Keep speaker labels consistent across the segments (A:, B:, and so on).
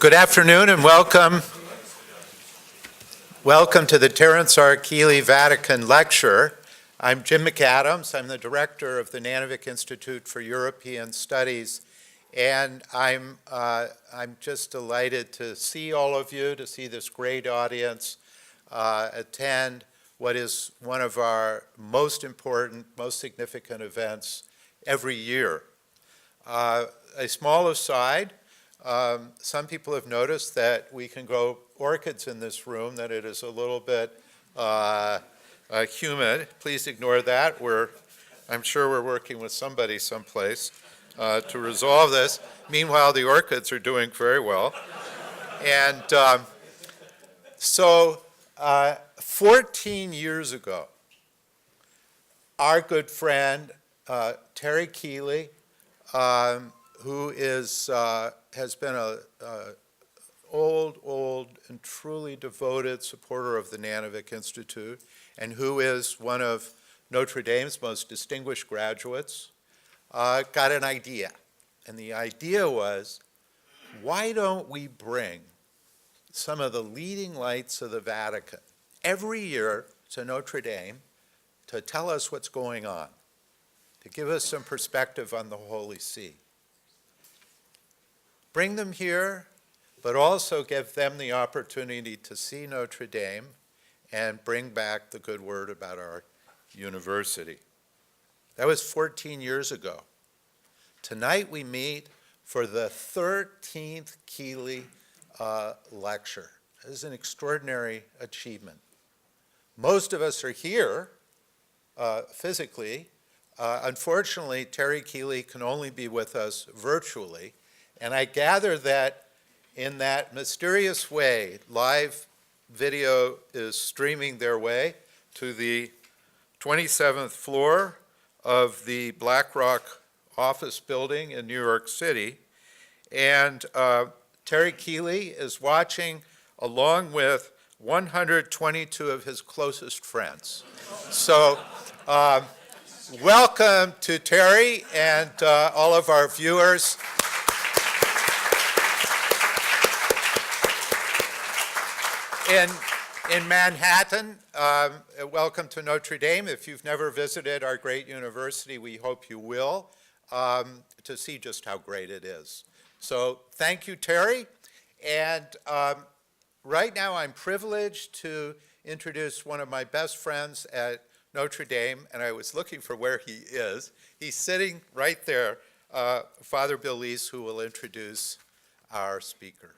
A: Good afternoon and welcome. Welcome to the Terence R. Keeley Vatican Lecture. I'm Jim McAdams. I'm the director of the Nanovic Institute for European Studies, and I'm just delighted to see all of you, to see this great audience attend what is one of our most important, most significant events every year. A small aside, some people have noticed that we can grow orchids in this room, that it is a little bit humid. Please ignore that. I'm sure we're working with somebody someplace to resolve this. Meanwhile, the orchids are doing very well. And so 14 years ago, our good friend Terry Keeley, who has been an old and truly devoted supporter of the Nanovic Institute, and who is one of Notre Dame's most distinguished graduates, got an idea. And the idea was, why don't we bring some of the leading lights of the Vatican every year to Notre Dame to tell us what's going on, to give us some perspective on the Holy See. Bring them here, but also give them the opportunity to see Notre Dame and bring back the good word about our university. That was 14 years ago. Tonight we meet for the 13th Keeley Lecture. This is an extraordinary achievement. Most of us are here physically. Unfortunately, Terry Keeley can only be with us virtually. And I gather that in that mysterious way, live video is streaming their way to the 27th floor of the BlackRock office building in New York City. And Terry Keeley is watching along with 122 of his closest friends. So welcome to Terry and all of our viewers. In Manhattan, welcome to Notre Dame. If you've never visited our great university, we hope you will, to see just how great it is. So thank you, Terry. And right now I'm privileged to introduce one of my best friends at Notre Dame, and I was looking for where he is. He's sitting right there, Father Bill Lees, who will introduce our speaker.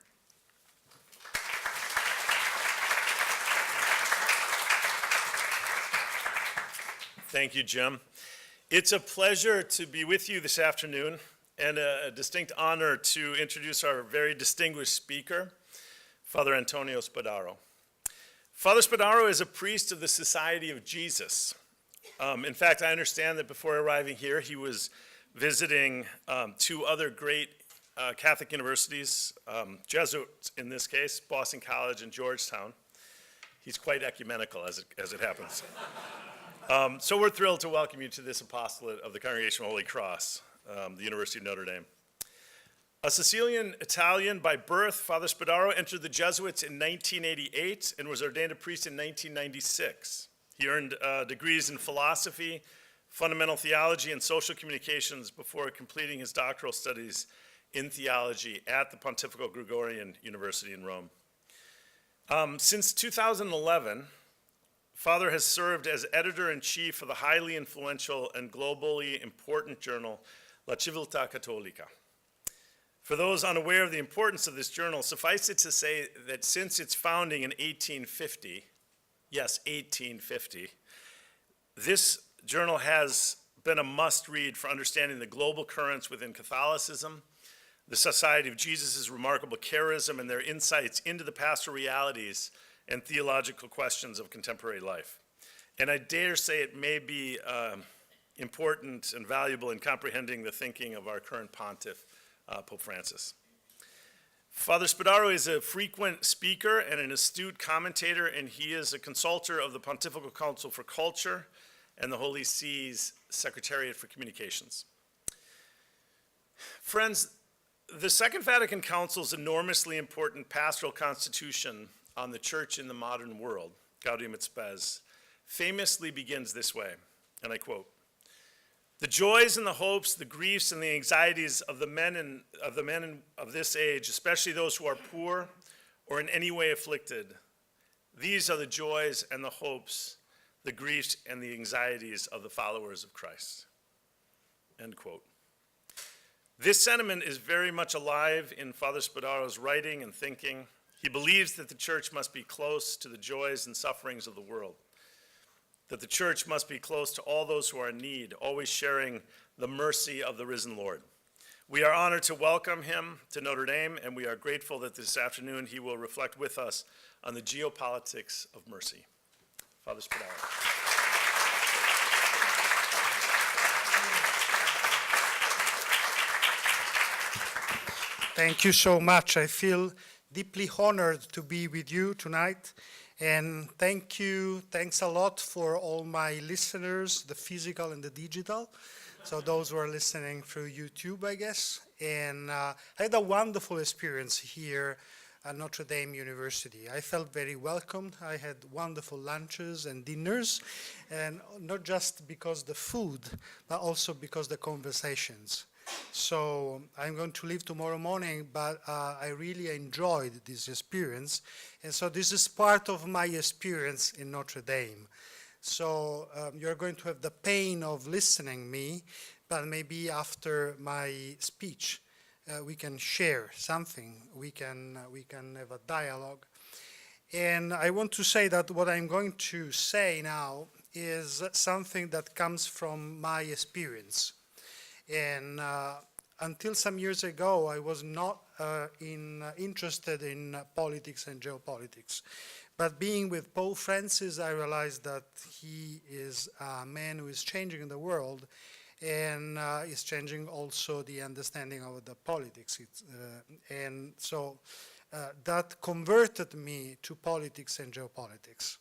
B: Thank you, Jim. It's a pleasure to be with you this afternoon and a distinct honor to introduce our very distinguished speaker, Father Antonio Spadaro. Father Spadaro is a priest of the Society of Jesus. In fact, I understand that before arriving here, he was visiting two other great Catholic universities, Jesuits in this case, Boston College and Georgetown. He's quite ecumenical as it happens. So we're thrilled to welcome you to this apostolate of the Congregation of Holy Cross, the University of Notre Dame. A Sicilian Italian by birth, Father Spadaro entered the Jesuits in 1988 and was ordained a priest in 1996. He earned degrees in philosophy, fundamental theology, and social communications before completing his doctoral studies in theology at the Pontifical Gregorian University in Rome. Since 2011, Father has served as editor-in-chief of the highly influential and globally important journal, Civiltà Cattolica. For those unaware of the importance of this journal, suffice it to say that since its founding in 1850, yes, 1850, this journal has been a must-read for understanding the global currents within Catholicism, the Society of Jesus' remarkable charism, and their insights into the pastoral realities and theological questions of contemporary life. And I dare say it may be important and valuable in comprehending the thinking of our current pontiff, Pope Francis. Father Spadaro is a frequent speaker and an astute commentator, and he is a consultor of the Pontifical Council for Culture and the Holy See's Secretariat for Communications. Friends, The Second Vatican Council's enormously important pastoral constitution on the church in the modern world, Gaudium et Spes, famously begins this way, and I quote, "The joys and the hopes, the griefs and the anxieties of the men of this age, especially those who are poor or in any way afflicted, these are the joys and the hopes, the griefs and the anxieties of the followers of Christ." End quote. This sentiment is very much alive in Father Spadaro's writing and thinking. He believes that the church must be close to the joys and sufferings of the world, that the church must be close to all those who are in need, always sharing the mercy of the risen Lord. We are honored to welcome him to Notre Dame, and we are grateful that this afternoon he will reflect with us on the geopolitics of mercy. Father Spadaro.
C: Thank you so much. I feel deeply honored to be with you tonight. And thanks a lot for all my listeners, the physical and the digital. So those who are listening through YouTube, I guess. And I had a wonderful experience here at Notre Dame University. I felt very welcomed. I had wonderful lunches and dinners, and not just because the food, but also because the conversations. So I'm going to leave tomorrow morning, but I really enjoyed this experience. And so this is part of my experience in Notre Dame. So you're going to have the pain of listening me, but maybe after my speech, we can share something. We can have a dialogue. And I want to say that what I'm going to say now is something that comes from my experience. And until some years ago, I was not interested in politics and geopolitics. But being with Pope Francis, I realized that he is a man who is changing the world and is changing also the understanding of the politics. And so that converted me to politics and geopolitics.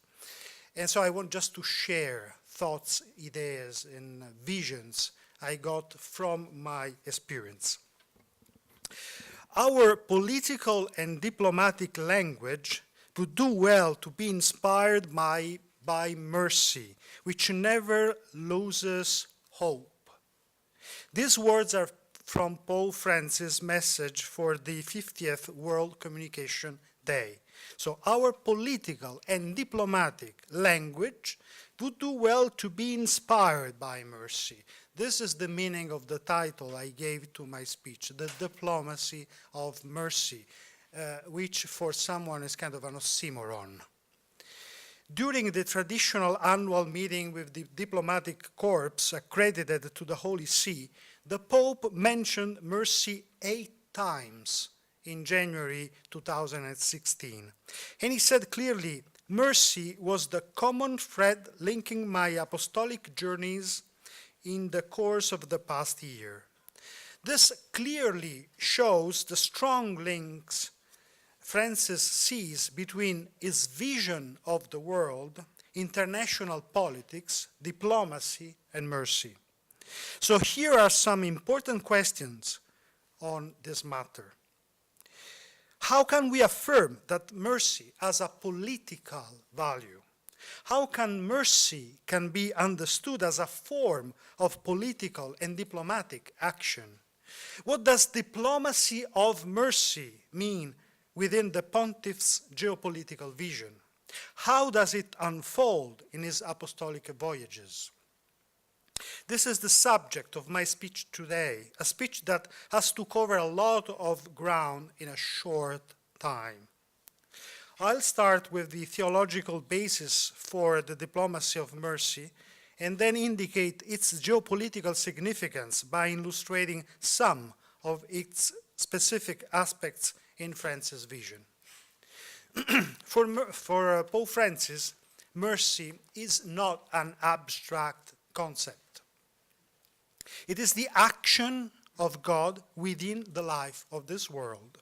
C: And so I want just to share thoughts, ideas, and visions I got from my experience. Our political and diplomatic language would do well to be inspired by mercy, which never loses hope. These words are from Pope Francis' message for the 50th World Communication Day. So our political and diplomatic language would do well to be inspired by mercy. This is the meaning of the title I gave to my speech, The Diplomacy of Mercy, which for someone is kind of an oxymoron. During the traditional annual meeting with the diplomatic corps accredited to the Holy See, the Pope mentioned mercy 8 times in January 2016. And he said clearly, mercy was the common thread linking my apostolic journeys in the course of the past year. This clearly shows the strong links Francis sees between his vision of the world, international politics, diplomacy, and mercy. So here are some important questions on this matter. How can we affirm that mercy has a political value? How can mercy can be understood as a form of political and diplomatic action? What does diplomacy of mercy mean within the Pontiff's geopolitical vision? How does it unfold in his apostolic voyages? This is the subject of my speech today, a speech that has to cover a lot of ground in a short time. I'll start with the theological basis for the diplomacy of mercy and then indicate its geopolitical significance by illustrating some of its specific aspects in Francis' vision. For Pope Francis, mercy is not an abstract concept. It is the action of God within the life of this world,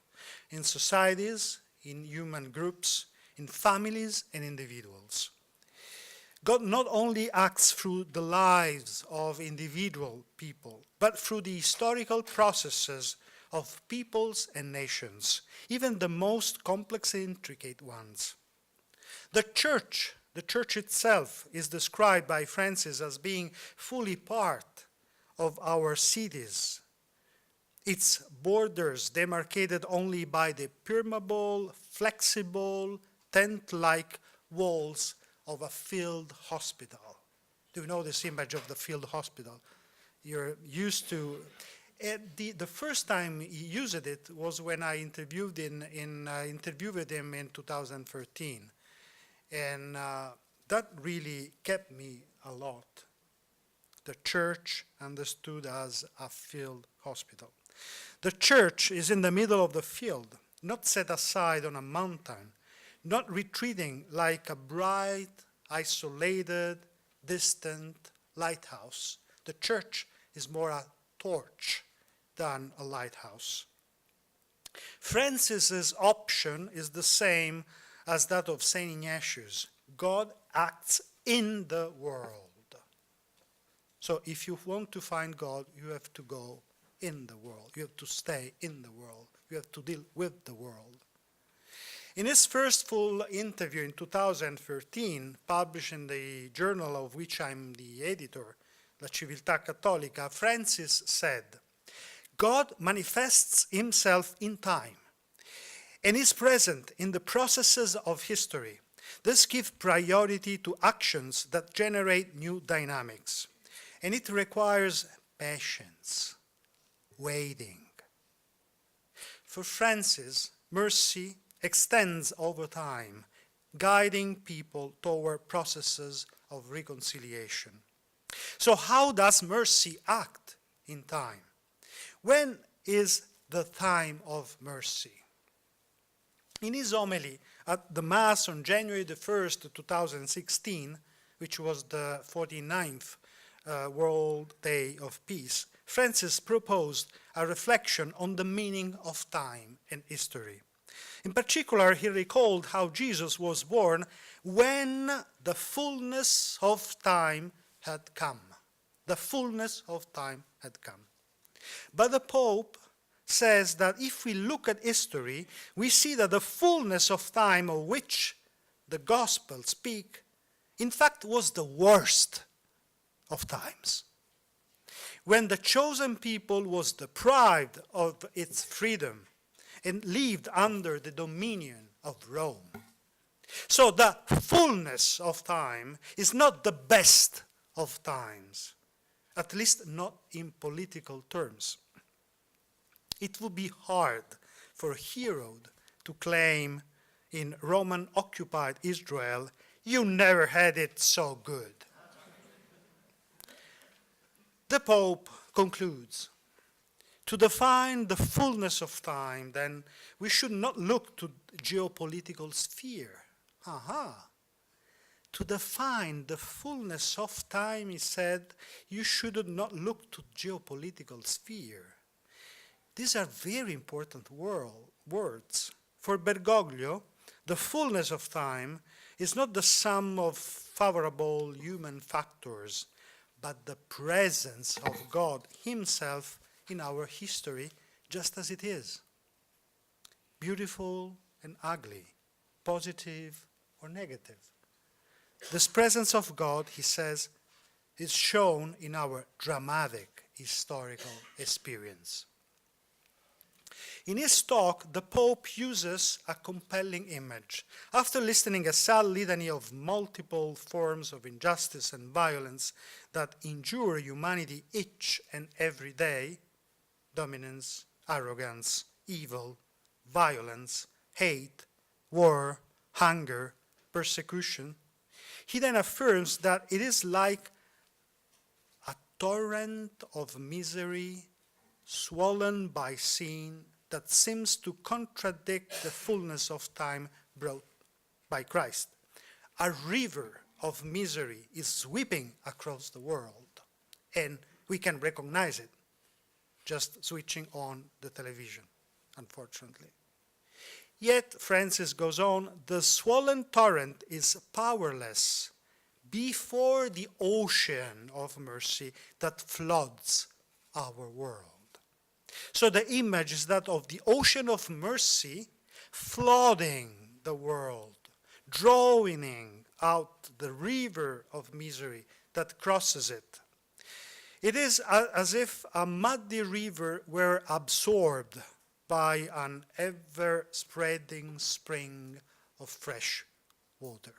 C: in societies, in human groups, in families and individuals. God not only acts through the lives of individual people, but through the historical processes of peoples and nations, even the most complex and intricate ones. The church itself is described by Francis as being fully part of our cities, its borders demarcated only by the permeable, flexible, tent-like walls of a field hospital. Do you know this image of the field hospital? You're used to. The first time he used it was when I interviewed him in 2013. And that really kept me a lot. The church understood as a field hospital. The church is in the middle of the field, not set aside on a mountain, not retreating like a bright, isolated, distant lighthouse. The church is more a torch than a lighthouse. Francis's option is the same as that of St. Ignatius. God acts in the world. So if you want to find God, you have to go in the world. You have to stay in the world. You have to deal with the world. In his first full interview in 2013, published in the journal of which I'm the editor, La Civiltà Cattolica, Francis said, God manifests himself in time and is present in the processes of history. This gives priority to actions that generate new dynamics. And it requires patience, waiting. For Francis, mercy extends over time, guiding people toward processes of reconciliation. So how does mercy act in time? When is the time of mercy? In his homily at the Mass on January the 1st, 2016, which was the 49th World Day of Peace, Francis proposed a reflection on the meaning of time and history. In particular, he recalled how Jesus was born when the fullness of time had come. The fullness of time had come. But the Pope says that if we look at history, we see that the fullness of time of which the Gospels speak, in fact, was the worst of times. When the chosen people was deprived of its freedom and lived under the dominion of Rome. So the fullness of time is not the best of times, at least not in political terms. It would be hard for Herod to claim in Roman-occupied Israel, you never had it so good. The Pope concludes, to define the fullness of time, then, we should not look to geopolitical sphere. To define the fullness of time, he said, you should not look to geopolitical sphere. These are very important words. For Bergoglio, the fullness of time is not the sum of favorable human factors, but the presence of God himself in our history, just as it is. Beautiful and ugly, positive or negative. This presence of God, he says, is shown in our dramatic historical experience. In his talk, the Pope uses a compelling image. After listening a sad litany of multiple forms of injustice and violence that injure humanity each and every day, dominance, arrogance, evil, violence, hate, war, hunger, persecution, he then affirms that it is like a torrent of misery swollen by sin that seems to contradict the fullness of time brought by Christ. A river of misery is sweeping across the world, and we can recognize it just switching on the television, unfortunately. Yet, Francis goes on, the swollen torrent is powerless before the ocean of mercy that floods our world. So the image is that of the ocean of mercy flooding the world, drawing out the river of misery that crosses it. It is as if a muddy river were absorbed by an ever-spreading spring of fresh water.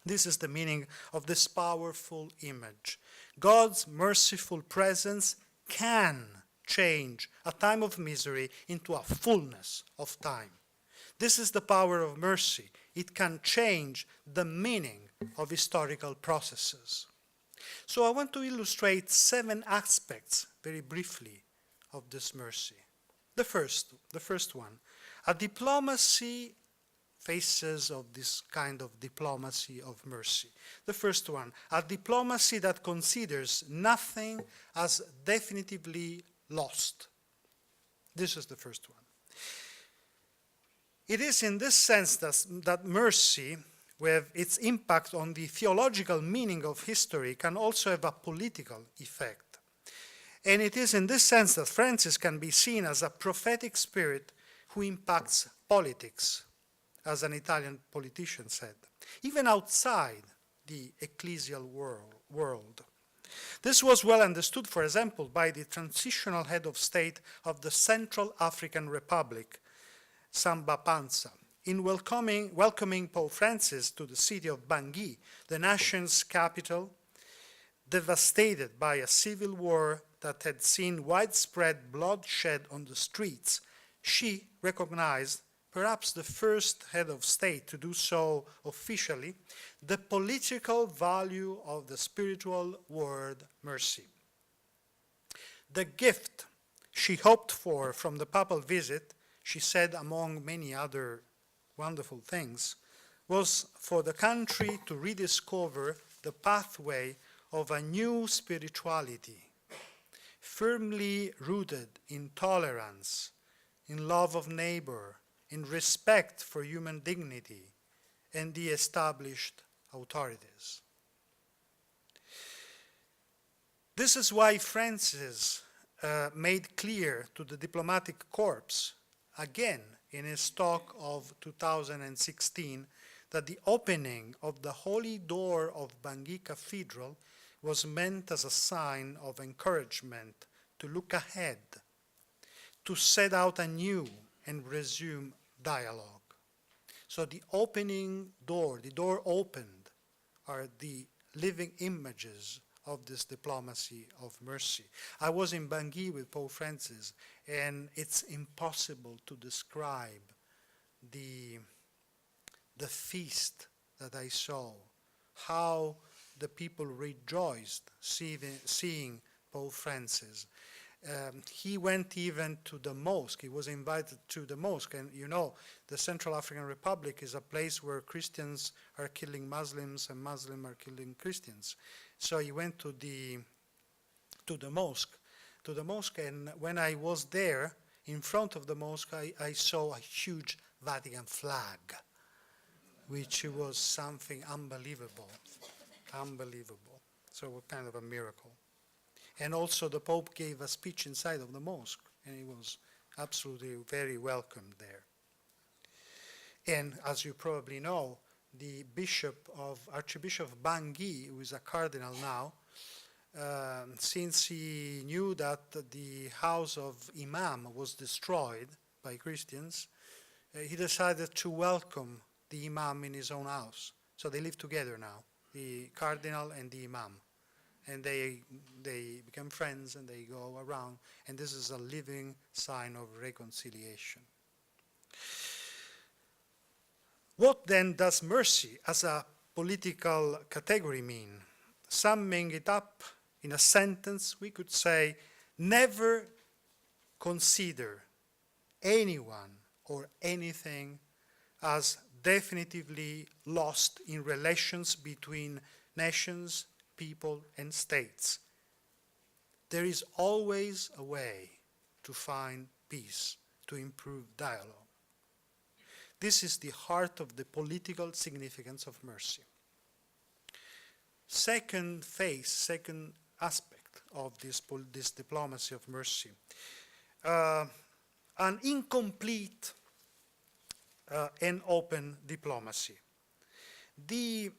C: This is the meaning of this powerful image. God's merciful presence can change a time of misery into a fullness of time. This is the power of mercy. It can change the meaning of historical processes. So I want to illustrate 7 aspects, very briefly, of this mercy. The first one, a diplomacy, faces of this kind of diplomacy of mercy. The first one, a diplomacy that considers nothing as definitively lost. This is the first one. It is in this sense that mercy, with its impact on the theological meaning of history, can also have a political effect. And it is in this sense that Francis can be seen as a prophetic spirit who impacts politics, as an Italian politician said, even outside the ecclesial world. This was well understood, for example, by the transitional head of state of the Central African Republic, Samba Panza, in welcoming Pope Francis to the city of Bangui, the nation's capital, devastated by a civil war that had seen widespread bloodshed on the streets. She recognized, perhaps the first head of state to do so officially, the political value of the spiritual word mercy. The gift she hoped for from the papal visit, she said among many other wonderful things, was for the country to rediscover the pathway of a new spirituality, firmly rooted in tolerance, in love of neighbor, in respect for human dignity and the established authorities. This is why Francis made clear to the diplomatic corps, again in his talk of 2016, that the opening of the holy door of Bangui Cathedral was meant as a sign of encouragement to look ahead, to set out anew and resume dialogue. So the opening door, the door opened, are the living images of this diplomacy of mercy. I was in Bangui with Pope Francis, and it's impossible to describe the feast that I saw, how the people rejoiced seeing Pope Francis. He went even to the mosque. He was invited to the mosque. And you know, the Central African Republic is a place where Christians are killing Muslims and Muslims are killing Christians. So he went to the mosque. And when I was there, in front of the mosque, I saw a huge Vatican flag, which was something unbelievable. So kind of a miracle. And also the Pope gave a speech inside of the mosque, and he was absolutely very welcome there. And as you probably know, the Archbishop of Bangui, who is a cardinal now, since he knew that the house of Imam was destroyed by Christians, he decided to welcome the Imam in his own house. So they live together now, the cardinal and the Imam. And they become friends and they go around, and this is a living sign of reconciliation. What then does mercy as a political category mean? Summing it up in a sentence, we could say, never consider anyone or anything as definitively lost in relations between nations, people, and states. There is always a way to find peace, to improve dialogue. This is the heart of the political significance of mercy. Second aspect of this diplomacy of mercy. An incomplete and open diplomacy. The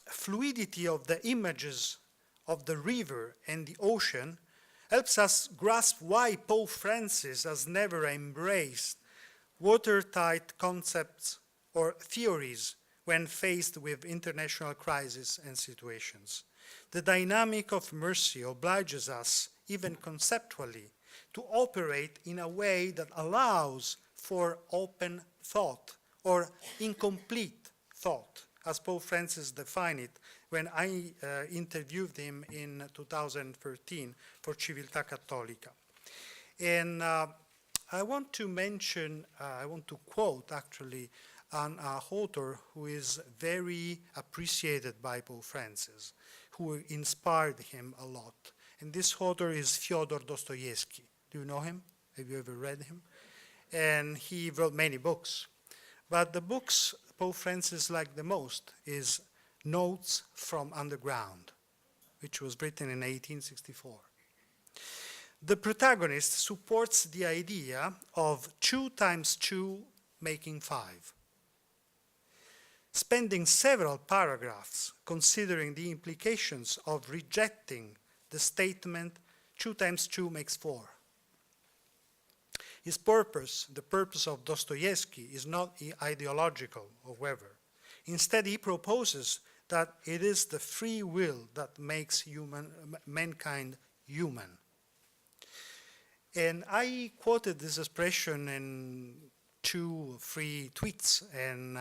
C: fluidity of the images of the river and the ocean helps us grasp why Pope Francis has never embraced watertight concepts or theories when faced with international crises and situations. The dynamic of mercy obliges us, even conceptually, to operate in a way that allows for open thought or incomplete thought, as Pope Francis defined it when I interviewed him in 2013 for Civiltà Cattolica. And I want to quote actually an author who is very appreciated by Pope Francis, who inspired him a lot. And this author is Fyodor Dostoevsky. Do you know him? Have you ever read him? And he wrote many books. But the books Pope Francis liked the most is Notes from Underground, which was written in 1864. The protagonist supports the idea of 2 times 2 making 5, spending several paragraphs considering the implications of rejecting the statement 2 times 2 makes 4. His purpose, the purpose of Dostoevsky, is not ideological, however. Instead, he proposes that it is the free will that makes mankind human. And I quoted this expression in 2 free tweets, and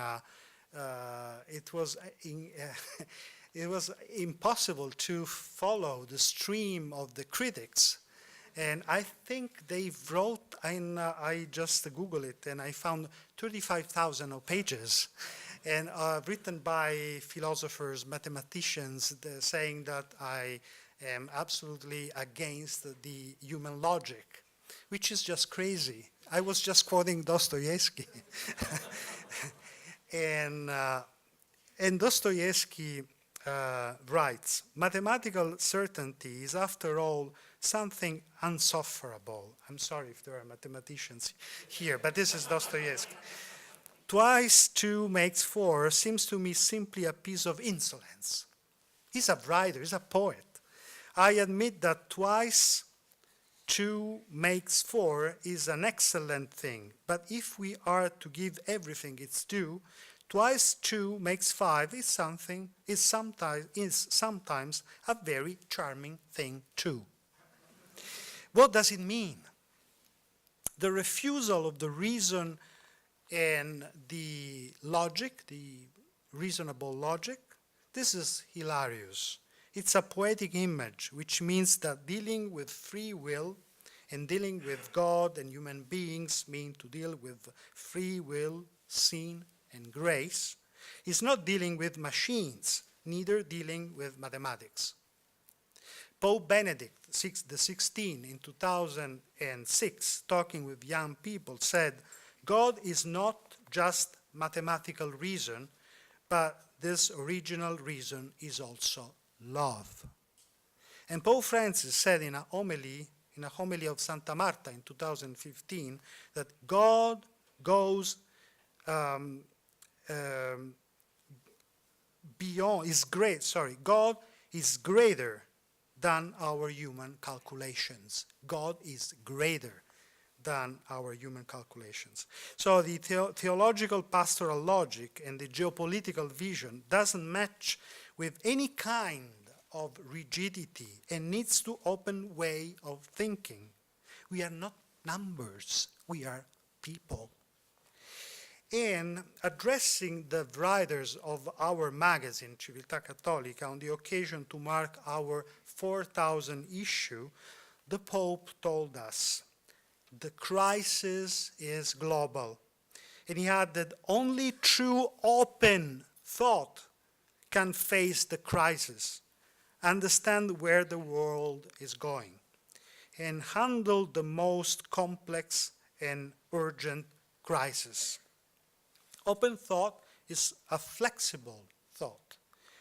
C: it was impossible to follow the stream of the critics. And I think they wrote, and I just Googled it, and I found 35,000 pages, and written by philosophers, mathematicians, saying that I am absolutely against the human logic, which is just crazy. I was just quoting Dostoevsky. And Dostoevsky writes, mathematical certainty is, after all, something unsufferable. I'm sorry if there are mathematicians here, but this is Dostoevsky. 2 × 2 makes 4 seems to me simply a piece of insolence. He's a writer, he's a poet. I admit that 2 × 2 makes 4 is an excellent thing, but if we are to give everything its due, 2 × 2 makes 5 is sometimes a very charming thing too. What does it mean? The refusal of the reason and the logic, the reasonable logic, this is hilarious. It's a poetic image, which means that dealing with free will and dealing with God and human beings mean to deal with free will, sin, and grace, is not dealing with machines, neither dealing with mathematics. Pope Benedict XVI in 2006, talking with young people, said, God is not just mathematical reason, but this original reason is also love. And Pope Francis said in a homily of Santa Marta in 2015, that God goes beyond, God is greater than our human calculations. God is greater than our human calculations. So the theological pastoral logic and the geopolitical vision doesn't match with any kind of rigidity and needs to open way of thinking. We are not numbers, we are people. In addressing the writers of our magazine, Civiltà Cattolica, on the occasion to mark our 4,000th issue, the Pope told us, the crisis is global. And he added, only true open thought can face the crisis, understand where the world is going, and handle the most complex and urgent crisis. Open thought is a flexible thought.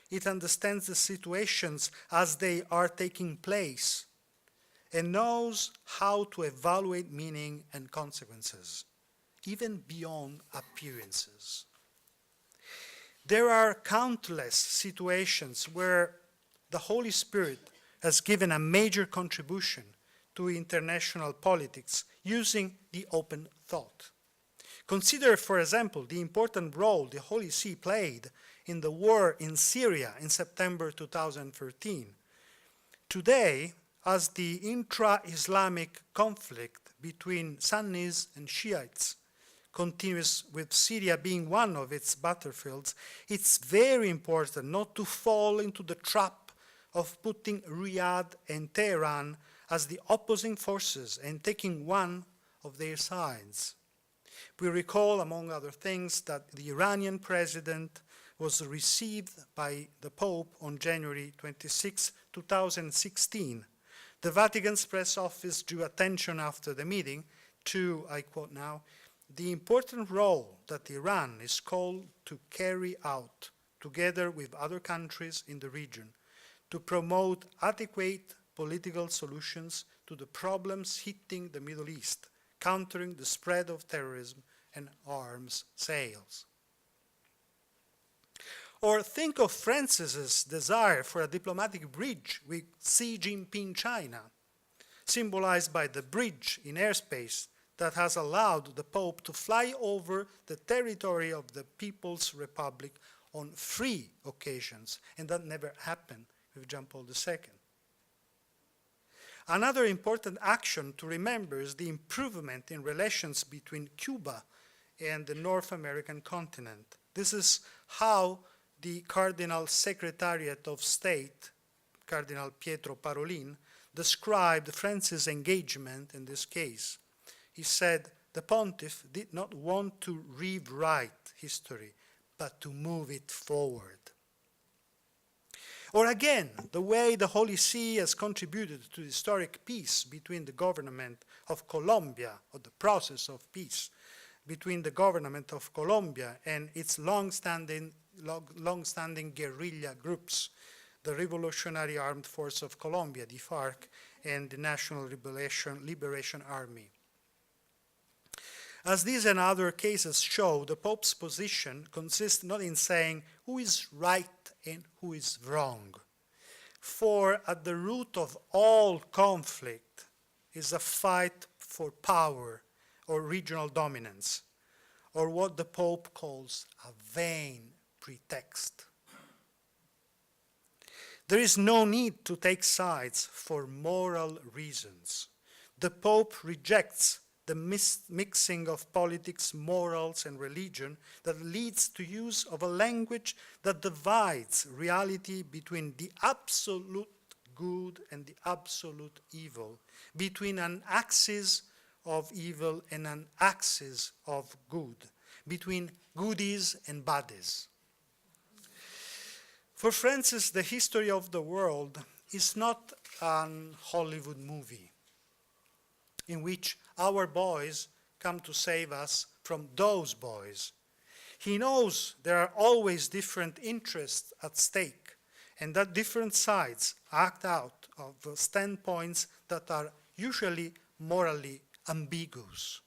C: It understands the situations as they are taking place and knows how to evaluate meaning and consequences, even beyond appearances. There are countless situations where the Holy Spirit has given a major contribution to international politics using the open thought. Consider, for example, the important role the Holy See played in the war in Syria in September 2013. Today, as the intra-Islamic conflict between Sunnis and Shiites continues, with Syria being one of its battlefields, it's very important not to fall into the trap of putting Riyadh and Tehran as the opposing forces and taking one of their sides. We recall, among other things, that the Iranian president was received by the Pope on January 26, 2016. The Vatican's press office drew attention after the meeting to, I quote now, the important role that Iran is called to carry out, together with other countries in the region, to promote adequate political solutions to the problems hitting the Middle East, countering the spread of terrorism and arms sales. Or think of Francis's desire for a diplomatic bridge with Xi Jinping China, symbolized by the bridge in airspace that has allowed the Pope to fly over the territory of the People's Republic on 3 occasions, and that never happened with John Paul II. Another important action to remember is the improvement in relations between Cuba and the North American continent. This is how the Cardinal Secretariat of State, Cardinal Pietro Parolin, described Francis' engagement in this case. He said, the pontiff did not want to rewrite history, but to move it forward. Or again, the way the Holy See has contributed to historic peace between the government of Colombia, or the process of peace between the government of Colombia and its long-standing guerrilla groups, the Revolutionary Armed Force of Colombia, the FARC, and the National Liberation Army. As these and other cases show, the Pope's position consists not in saying who is right and who is wrong. For at the root of all conflict is a fight for power or regional dominance, or what the Pope calls a vain pretext. There is no need to take sides for moral reasons. The Pope rejects the mixing of politics, morals, and religion that leads to use of a language that divides reality between the absolute good and the absolute evil, between an axis of evil and an axis of good, between goodies and baddies. For Francis, the history of the world is not an Hollywood movie in which our boys come to save us from those boys. He knows there are always different interests at stake, and that different sides act out of standpoints that are usually morally ambiguous.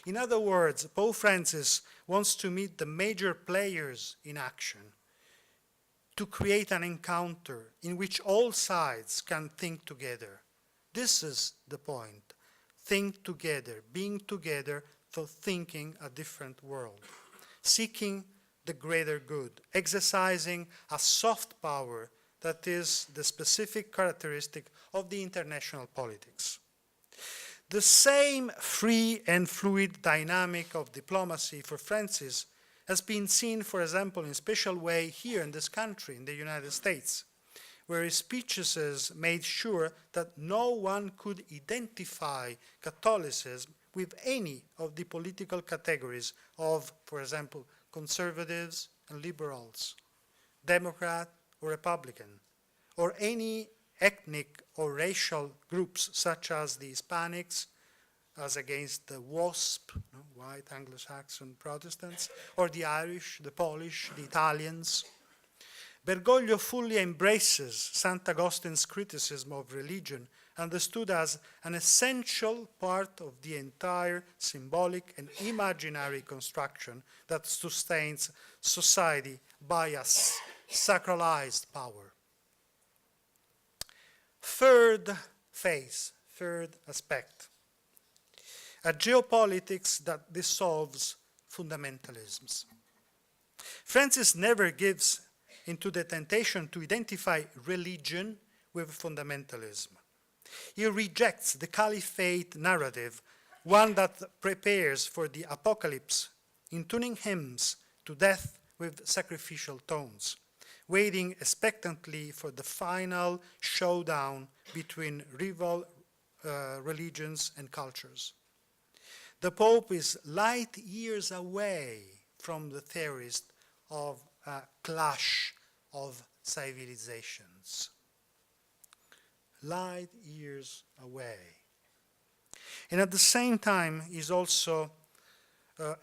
C: In other words, Pope Francis wants to meet the major players in action, to create an encounter in which all sides can think together. This is the point. Think together, being together for thinking a different world, seeking the greater good, exercising a soft power that is the specific characteristic of the international politics. The same free and fluid dynamic of diplomacy for Francis has been seen, for example, in a special way here in this country, in the United States, where his speeches made sure that no one could identify Catholicism with any of the political categories of, for example, conservatives and liberals, Democrat or Republican, or any ethnic or racial groups such as the Hispanics, as against the WASP, white Anglo-Saxon Protestants, or the Irish, the Polish, the Italians. Bergoglio fully embraces St. Augustine's criticism of religion understood as an essential part of the entire symbolic and imaginary construction that sustains society by a sacralized power. Third phase, third aspect, a geopolitics that dissolves fundamentalisms. Francis never gives into the temptation to identify religion with fundamentalism. He rejects the caliphate narrative, one that prepares for the apocalypse, intoning hymns to death with sacrificial tones, waiting expectantly for the final showdown between rival religions and cultures. The Pope is light years away from the theorist of a clash of civilizations. Light years away. And at the same time, is also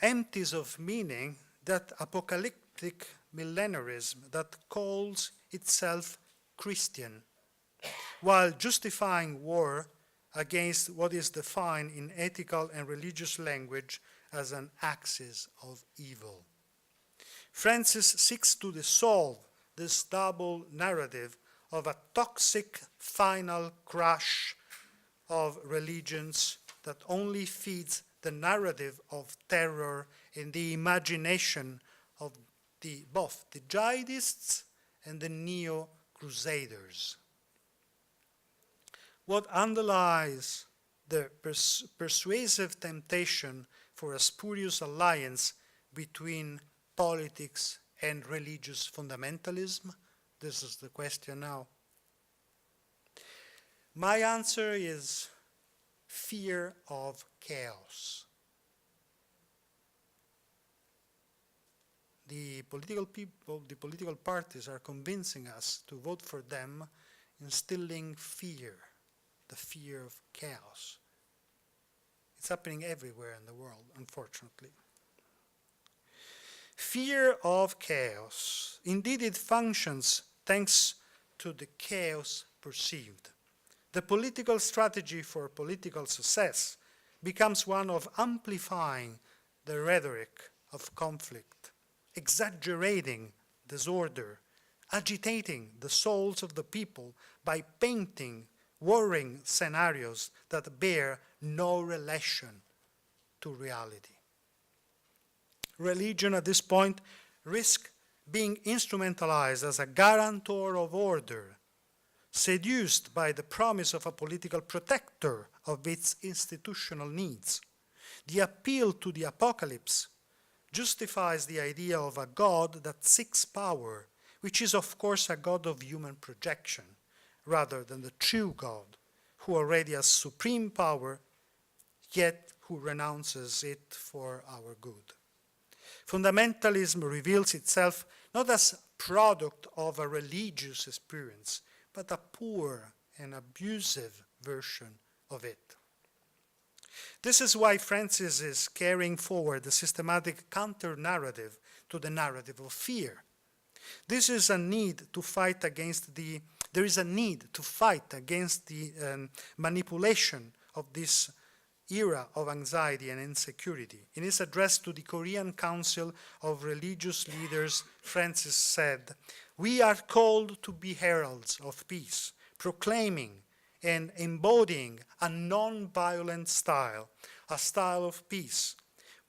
C: empties of meaning that apocalyptic millenarism that calls itself Christian, while justifying war against what is defined in ethical and religious language as an axis of evil. Francis seeks to dissolve this double narrative of a toxic final crash of religions that only feeds the narrative of terror in the imagination of both the jihadists and the neo-crusaders. What underlies the persuasive temptation for a spurious alliance between politics and religious fundamentalism? This is the question now. My answer is fear of chaos. The political people, the political parties are convincing us to vote for them, instilling fear, the fear of chaos. It's happening everywhere in the world, unfortunately. Fear of chaos. Indeed, it functions thanks to the chaos perceived. The political strategy for political success becomes one of amplifying the rhetoric of conflict, exaggerating disorder, agitating the souls of the people by painting worrying scenarios that bear no relation to reality. Religion at this point risks being instrumentalized as a guarantor of order, seduced by the promise of a political protector of its institutional needs. The appeal to the apocalypse justifies the idea of a God that seeks power, which is of course a God of human projection, rather than the true God, who already has supreme power, yet who renounces it for our good. Fundamentalism reveals itself not as product of a religious experience, but a poor and abusive version of it. This is why Francis is carrying forward a systematic counter-narrative to the narrative of fear. There is a need to fight against the manipulation of this era of anxiety and insecurity. In his address to the Korean Council of Religious Leaders, Francis said, "We are called to be heralds of peace, proclaiming and embodying a non-violent style, a style of peace,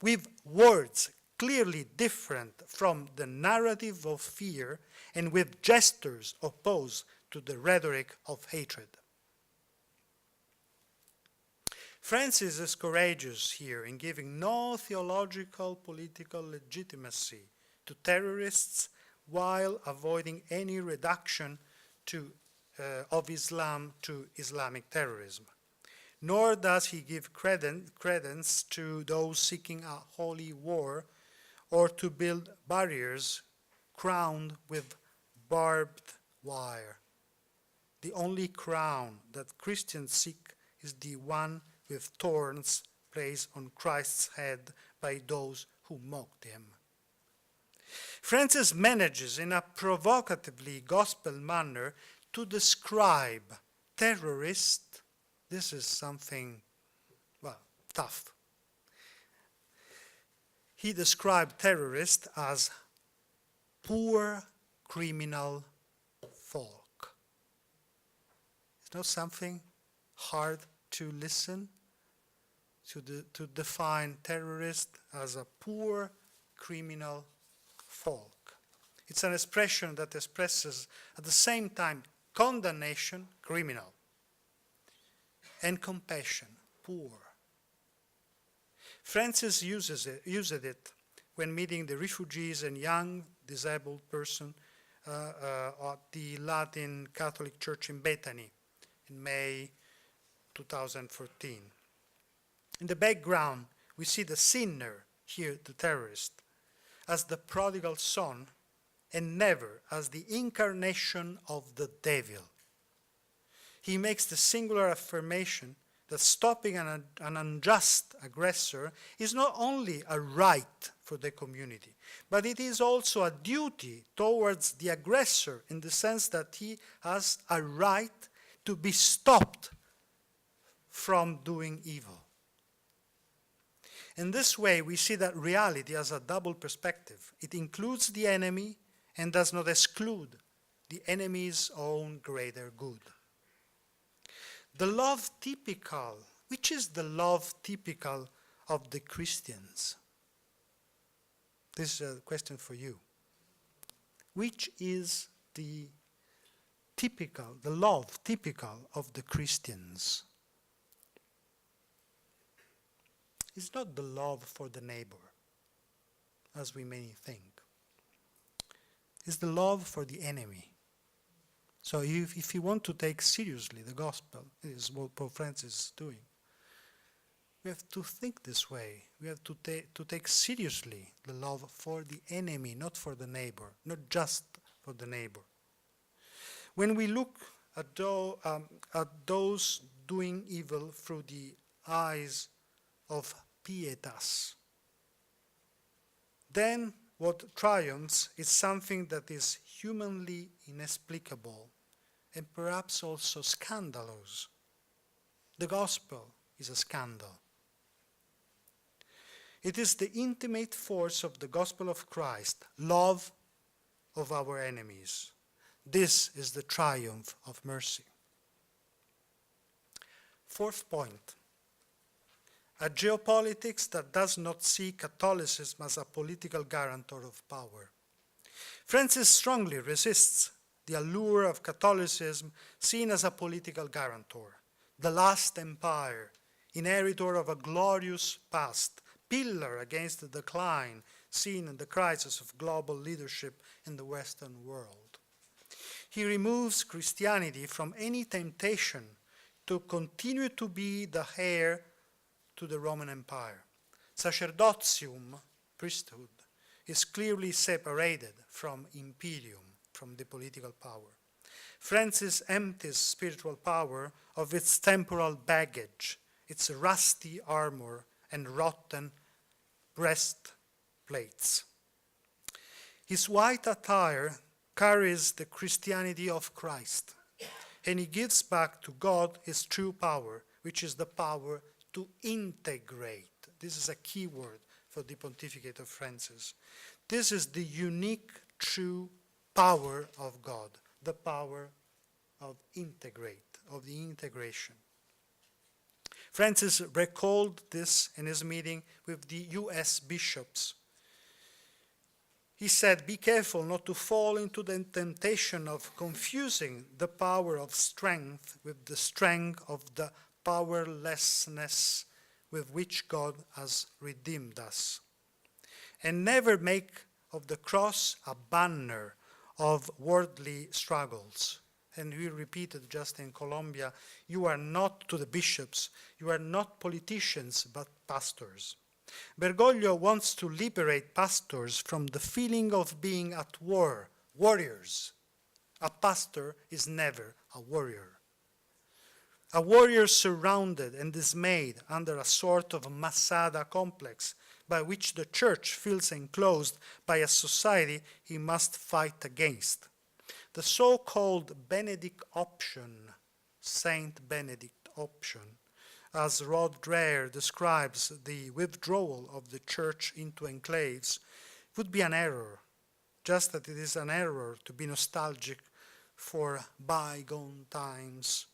C: with words clearly different from the narrative of fear and with gestures opposed to the rhetoric of hatred." Francis is courageous here in giving no theological political legitimacy to terrorists while avoiding any reduction of Islam to Islamic terrorism. Nor does he give credence to those seeking a holy war or to build barriers crowned with barbed wire. The only crown that Christians seek is the one with thorns placed on Christ's head by those who mocked him. Francis manages in a provocatively gospel manner to describe terrorists This is something, well, tough. He described terrorists as poor criminal folk. It's not something hard to listen, to define terrorist as a poor criminal folk. It's an expression that expresses at the same time condemnation, criminal, and compassion, poor. Francis used it when meeting the refugees and young disabled person at the Latin Catholic Church in Bethany in May 2014. In the background, we see the sinner, here the terrorist, as the prodigal son and never as the incarnation of the devil. He makes the singular affirmation that stopping an unjust aggressor is not only a right for the community, but it is also a duty towards the aggressor in the sense that he has a right to be stopped from doing evil. In this way, we see that reality has a double perspective. It includes the enemy and does not exclude the enemy's own greater good. The love typical, which is the love typical of the Christians? This is a question for you. Which is the love typical of the Christians? It's not the love for the neighbor, as we may think. It's the love for the enemy. So if you want to take seriously the gospel, this is what Pope Francis is doing. We have to think this way. We have to take seriously the love for the enemy, not for the neighbor, not just for the neighbor. When we look at those doing evil through the eyes of pietas, then what triumphs is something that is humanly inexplicable and perhaps also scandalous. The gospel is a scandal. It is the intimate force of the gospel of Christ, love of our enemies. This is the triumph of mercy. Fourth point. A geopolitics that does not see Catholicism as a political guarantor of power. Francis strongly resists the allure of Catholicism seen as a political guarantor, the last empire, inheritor of a glorious past, pillar against the decline seen in the crisis of global leadership in the Western world. He removes Christianity from any temptation to continue to be the heir to the Roman Empire. Sacerdotium, priesthood, is clearly separated from imperium, from the political power. Francis empties spiritual power of its temporal baggage, its rusty armor and rotten breastplates. His white attire carries the Christianity of Christ, and he gives back to God his true power, which is the power to integrate. This is a key word for the pontificate of Francis. This is the unique, true power of God, the power of integrate, of the integration. Francis recalled this in his meeting with the US bishops. He said, "Be careful not to fall into the temptation of confusing the power of strength with the strength of the powerlessness with which God has redeemed us. And never make of the cross a banner of worldly struggles." And we repeated just in Colombia, you are not, to the bishops, you are not politicians, but pastors. Bergoglio wants to liberate pastors from the feeling of being at war, warriors. A pastor is never a warrior. A warrior surrounded and dismayed under a sort of Masada complex by which the church feels enclosed by a society he must fight against. The so-called Benedict option, Saint Benedict option, as Rod Dreher describes the withdrawal of the church into enclaves, would be an error, just that it is an error to be nostalgic for bygone times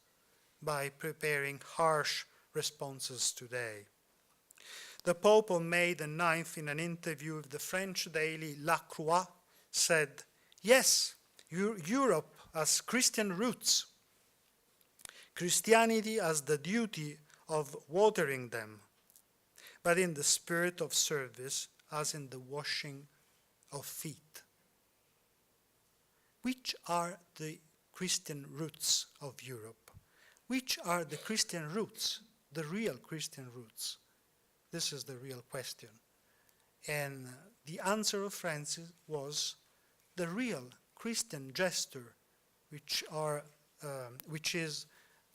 C: by preparing harsh responses today. The Pope on May the 9th, in an interview with the French daily La Croix, said, "Yes, Europe has Christian roots. Christianity has the duty of watering them, but in the spirit of service, as in the washing of feet." Which are the Christian roots of Europe? Which are the Christian roots, the real Christian roots? This is the real question. And the answer of Francis was the real Christian gesture, which is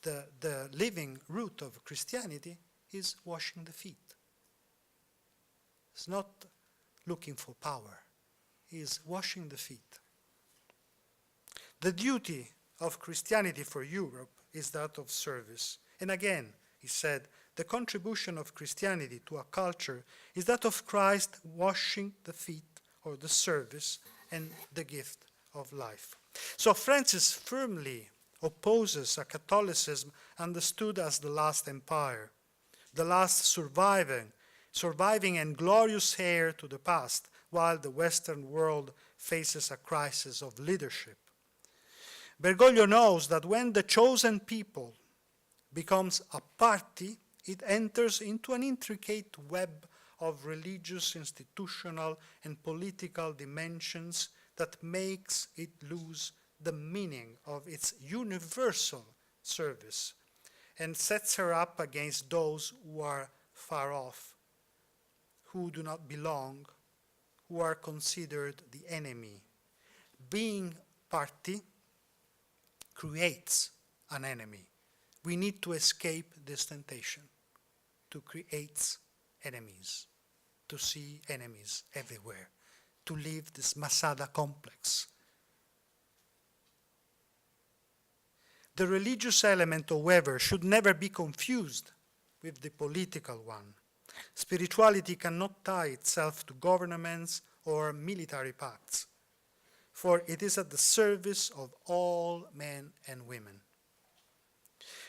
C: the living root of Christianity, is washing the feet. It's not looking for power. It's washing the feet. The duty of Christianity for Europe is that of service. And again, he said, the contribution of Christianity to a culture is that of Christ washing the feet, or the service, and the gift of life. So Francis firmly opposes a Catholicism understood as the last empire, the last surviving and glorious heir to the past, while the Western world faces a crisis of leadership. Bergoglio knows that when the chosen people becomes a party, it enters into an intricate web of religious, institutional, and political dimensions that makes it lose the meaning of its universal service and sets her up against those who are far off, who do not belong, who are considered the enemy. Being party creates an enemy. We need to escape this temptation to create enemies, to see enemies everywhere, to live this Masada complex. The religious element, however, should never be confused with the political one. Spirituality cannot tie itself to governments or military pacts, for it is at the service of all men and women.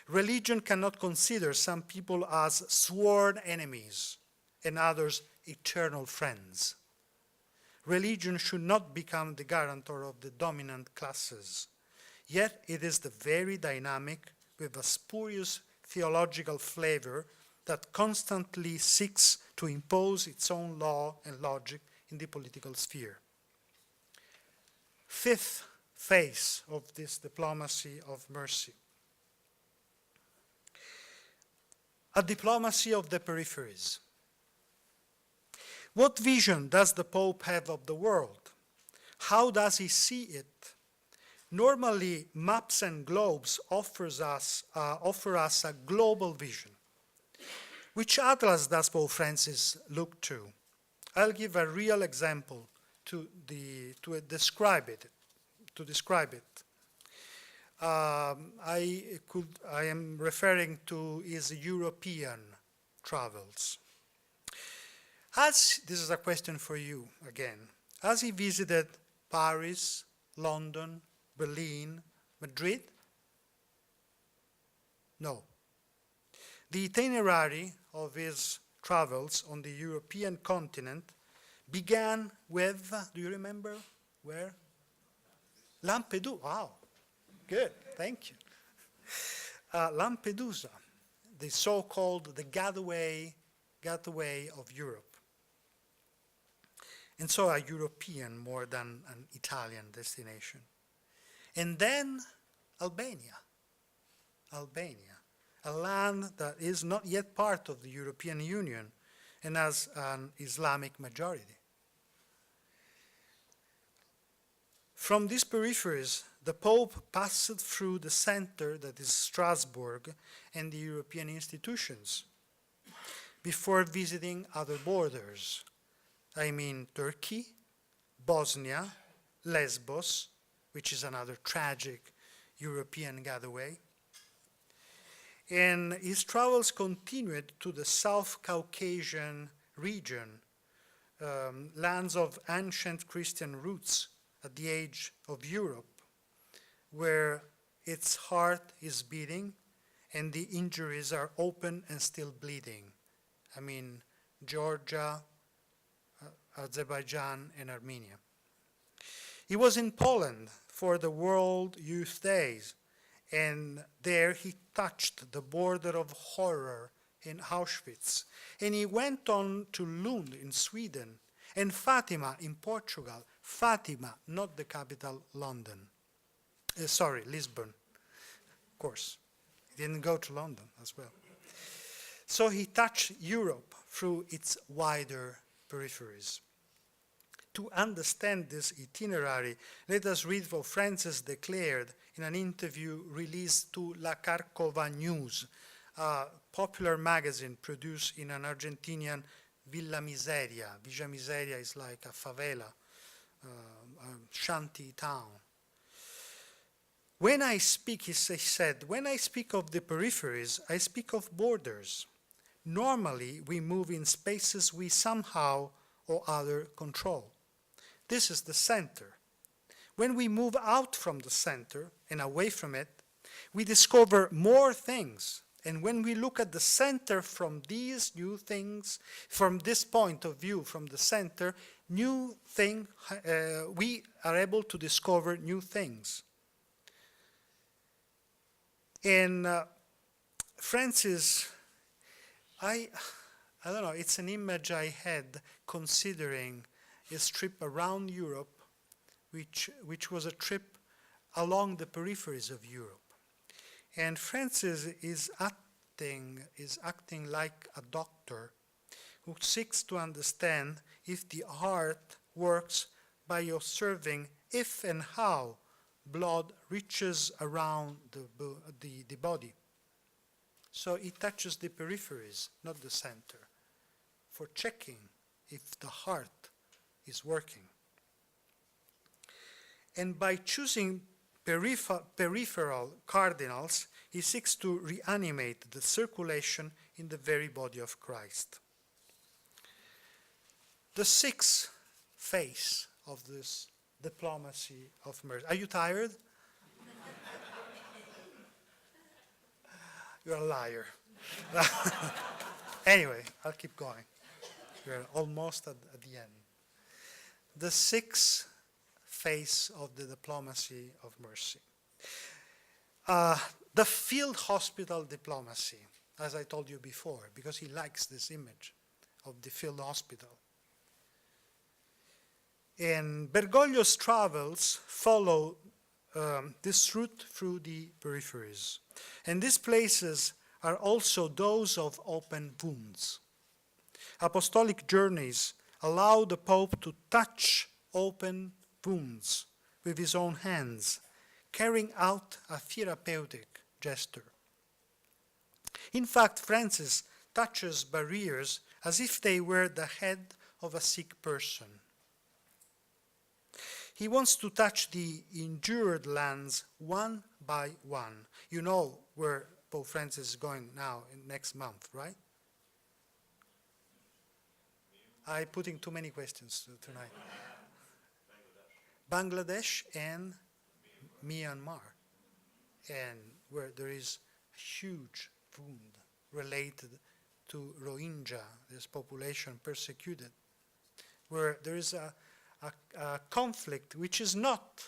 C: Religion cannot consider some people as sworn enemies and others eternal friends. Religion should not become the guarantor of the dominant classes. Yet it is the very dynamic with a spurious theological flavor that constantly seeks to impose its own law and logic in the political sphere. Fifth phase of this diplomacy of mercy. A diplomacy of the peripheries. What vision does the Pope have of the world? How does he see it? Normally, maps and globes offer us a global vision. Which atlas does Pope Francis look to? I'll give a real example to describe it. I am referring to his European travels. This is a question for you again. Has he visited Paris, London, Berlin, Madrid? No. The itinerary of his travels on the European continent began with, do you remember where? Lampedusa. Wow, good, thank you. Lampedusa, the so-called the gateway of Europe. And so a European more than an Italian destination. And then Albania, a land that is not yet part of the European Union and has an Islamic majority. From these peripheries, the Pope passed through the center, that is Strasbourg, and the European institutions, before visiting other borders. I mean Turkey, Bosnia, Lesbos, which is another tragic European getaway. And his travels continued to the South Caucasian region, lands of ancient Christian roots at the edge of Europe, where its heart is beating and the injuries are open and still bleeding. I mean, Georgia, Azerbaijan, and Armenia. He was in Poland for the World Youth Days, and there he touched the border of horror in Auschwitz. And he went on to Lund in Sweden, and Fatima in Portugal. Fatima, not the capital, London. Lisbon, of course. He didn't go to London as well. So he touched Europe through its wider peripheries. To understand this itinerary, let us read what Francis declared in an interview released to La Carcova News, a popular magazine produced in an Argentinian Villa Miseria. Villa Miseria is like a favela, a shanty town. When I speak, he said, when I speak of the peripheries, I speak of borders. Normally, we move in spaces we somehow or other control. This is the center. When we move out from the center and away from it, we discover more things. And when we look at the center from these new things, from this point of view, from the center, we are able to discover new things. And Francis, I don't know, it's an image I had considering his trip around Europe, which was a trip along the peripheries of Europe. And Francis is acting like a doctor who seeks to understand if the heart works by observing if and how blood reaches around the body. So it touches the peripheries, not the center, for checking if the heart is working. And by choosing peripheral cardinals, he seeks to reanimate the circulation in the very body of Christ. The sixth phase of this diplomacy of mercy. Are you tired? You're a liar. Anyway, I'll keep going. We're almost at the end. The sixth phase of the diplomacy of mercy. The field hospital diplomacy, as I told you before, because he likes this image of the field hospital. And Bergoglio's travels follow this route through the peripheries. And these places are also those of open wounds. Apostolic journeys allow the Pope to touch open wounds with his own hands, carrying out a therapeutic gesture. In fact, Francis touches barriers as if they were the head of a sick person. He wants to touch the injured lands one by one. You know where Pope Francis is going now, next month, right? I'm putting too many questions tonight. Bangladesh and Myanmar, and where there is a huge wound related to Rohingya, this population persecuted, where there is a conflict which is not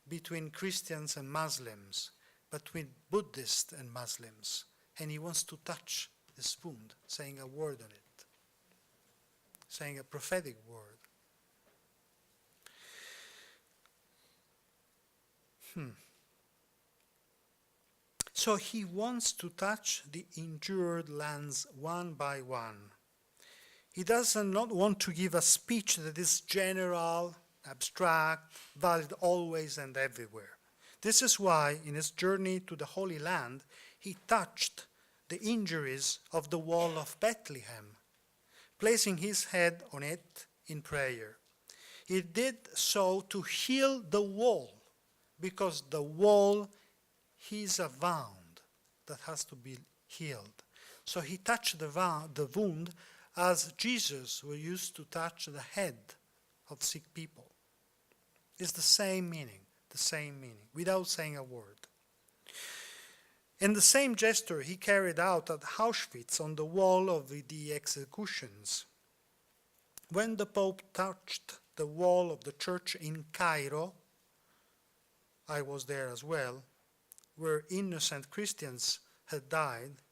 C: between Christians and Muslims, but between Buddhists and Muslims. And he wants to touch this wound, saying a word on it, saying a prophetic word. So he wants to touch the injured lands one by one. He does not want to give a speech that is general, abstract, valid always and everywhere. This is why, in his journey to the Holy Land, he touched the injuries of the wall of Bethlehem, placing his head on it in prayer. He did so to heal the wall, because the wall is a wound that has to be healed. So he touched the wound as Jesus who used to touch the head of sick people. It's the same meaning, without saying a word. In the same gesture he carried out at Auschwitz on the wall of the executions. When the Pope touched the wall of the church in Cairo, I was there as well, where innocent Christians had died,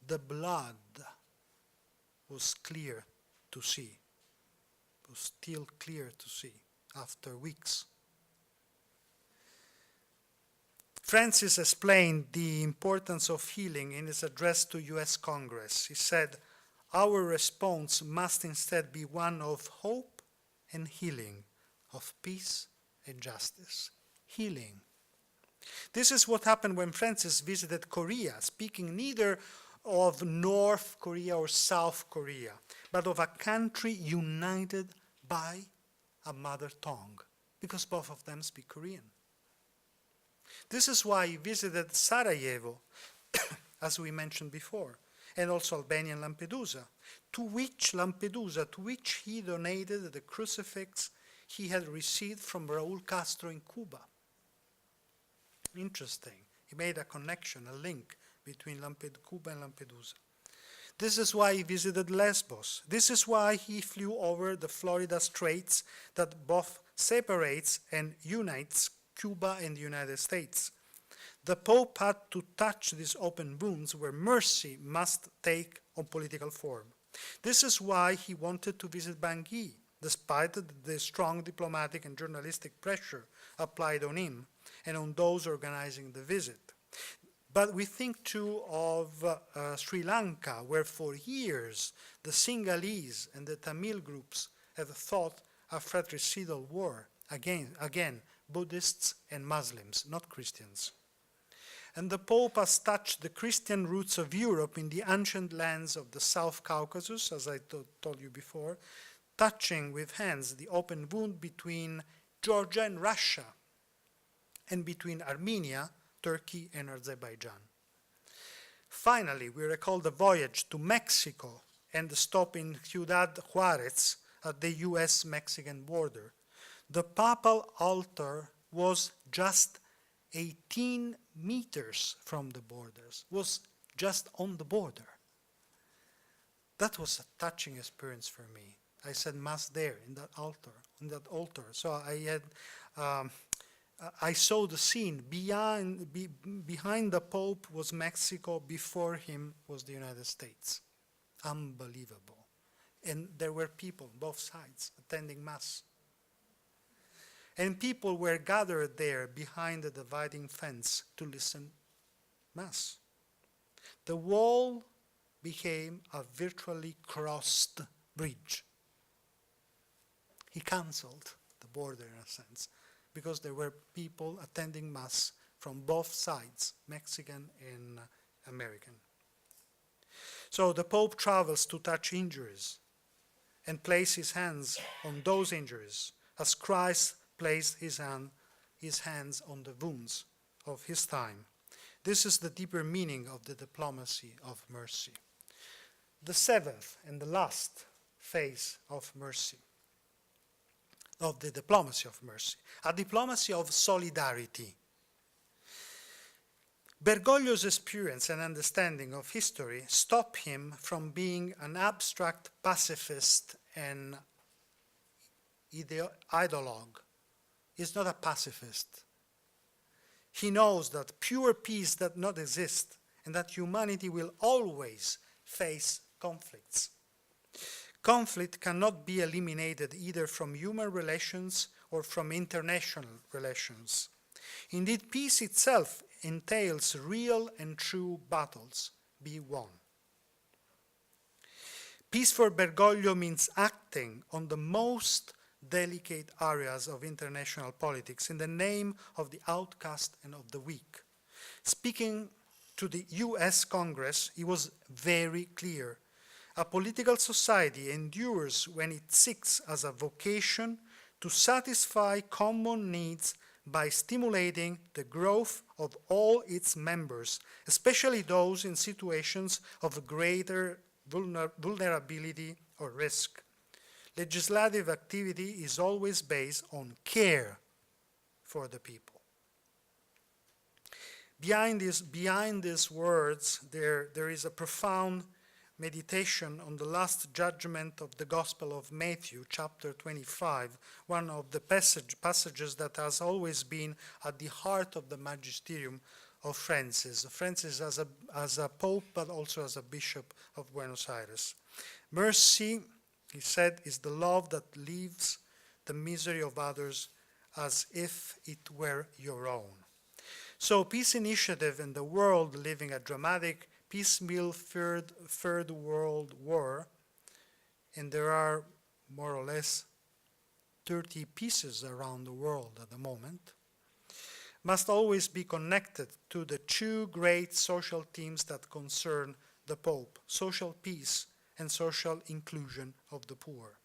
C: the blood was clear to see, was still clear to see after weeks. Francis explained the importance of healing in his address to US Congress. He said, "Our response must instead be one of hope and healing, of peace and justice." Healing. This is what happened when Francis visited Korea, speaking neither of North Korea or South Korea, but of a country united by a mother tongue, because both of them speak Korean. This is why he visited Sarajevo, as we mentioned before, and also Albania and Lampedusa, to which he donated the crucifix he had received from Raúl Castro in Cuba. Interesting. He made a connection, a link between Cuba and Lampedusa. This is why he visited Lesbos. This is why he flew over the Florida Straits that both separates and unites Cuba and the United States. The Pope had to touch these open wounds where mercy must take on political form. This is why he wanted to visit Bangui, despite the strong diplomatic and journalistic pressure applied on him and on those organizing the visit. But we think too of Sri Lanka, where for years the Sinhalese and the Tamil groups have fought a fratricidal war, again, Buddhists and Muslims, not Christians. And the Pope has touched the Christian roots of Europe in the ancient lands of the South Caucasus, as I told you before, touching with hands the open wound between Georgia and Russia, and between Armenia, Turkey, and Azerbaijan. Finally, we recall the voyage to Mexico and the stop in Ciudad Juárez at the US-Mexican border. The papal altar was just 18 meters from the borders, was just on the border. That was a touching experience for me. I said Mass there in that altar. So I saw the scene. Behind the Pope was Mexico, before him was the United States. Unbelievable. And there were people on both sides attending Mass. And people were gathered there behind the dividing fence to listen Mass. The wall became a virtually crossed bridge. He canceled the border in a sense, because there were people attending Mass from both sides, Mexican and American. So the Pope travels to touch injuries and place his hands on those injuries, as Christ placed his hands on the wounds of his time. This is the deeper meaning of the diplomacy of mercy. The seventh and the last phase of mercy, of the diplomacy of mercy, a diplomacy of solidarity. Bergoglio's experience and understanding of history stop him from being an abstract pacifist and ideologue. He's not a pacifist. He knows that pure peace does not exist and that humanity will always face conflicts. Conflict cannot be eliminated either from human relations or from international relations. Indeed, peace itself entails real and true battles be won. Peace for Bergoglio means acting on the most delicate areas of international politics in the name of the outcast and of the weak. Speaking to the US Congress, he was very clear. A political society endures when it seeks as a vocation to satisfy common needs by stimulating the growth of all its members, especially those in situations of greater vulnerability or risk. Legislative activity is always based on care for the people. Behind these words, there is a profound meditation on the last judgment of the Gospel of Matthew, chapter 25, one of the passages that has always been at the heart of the magisterium of Francis. Francis as a pope, but also as a bishop of Buenos Aires. Mercy, he said, is the love that leaves the misery of others as if it were your own. So peace initiative in the world living a dramatic piecemeal third world war, and there are more or less 30 pieces around the world at the moment, must always be connected to the two great social themes that concern the Pope: social peace and social inclusion of the poor.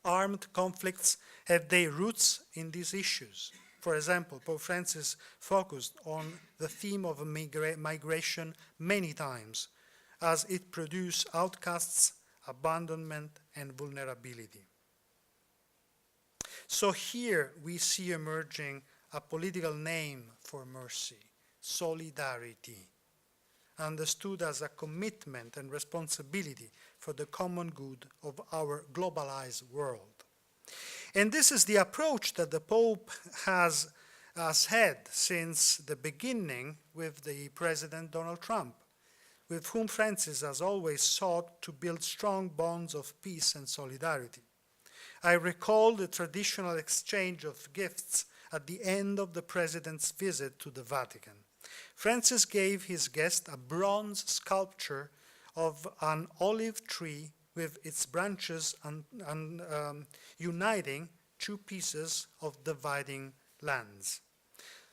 C: Armed conflicts have their roots in these issues. For example, Pope Francis focused on the theme of migration many times, as it produced outcasts, abandonment, and vulnerability. So here we see emerging a political name for mercy: solidarity, understood as a commitment and responsibility for the common good of our globalized world. And this is the approach that the Pope has had since the beginning with the President Donald Trump, with whom Francis has always sought to build strong bonds of peace and solidarity. I recall the traditional exchange of gifts at the end of the President's visit to the Vatican. Francis gave his guest a bronze sculpture of an olive tree with its branches uniting two pieces of dividing lands.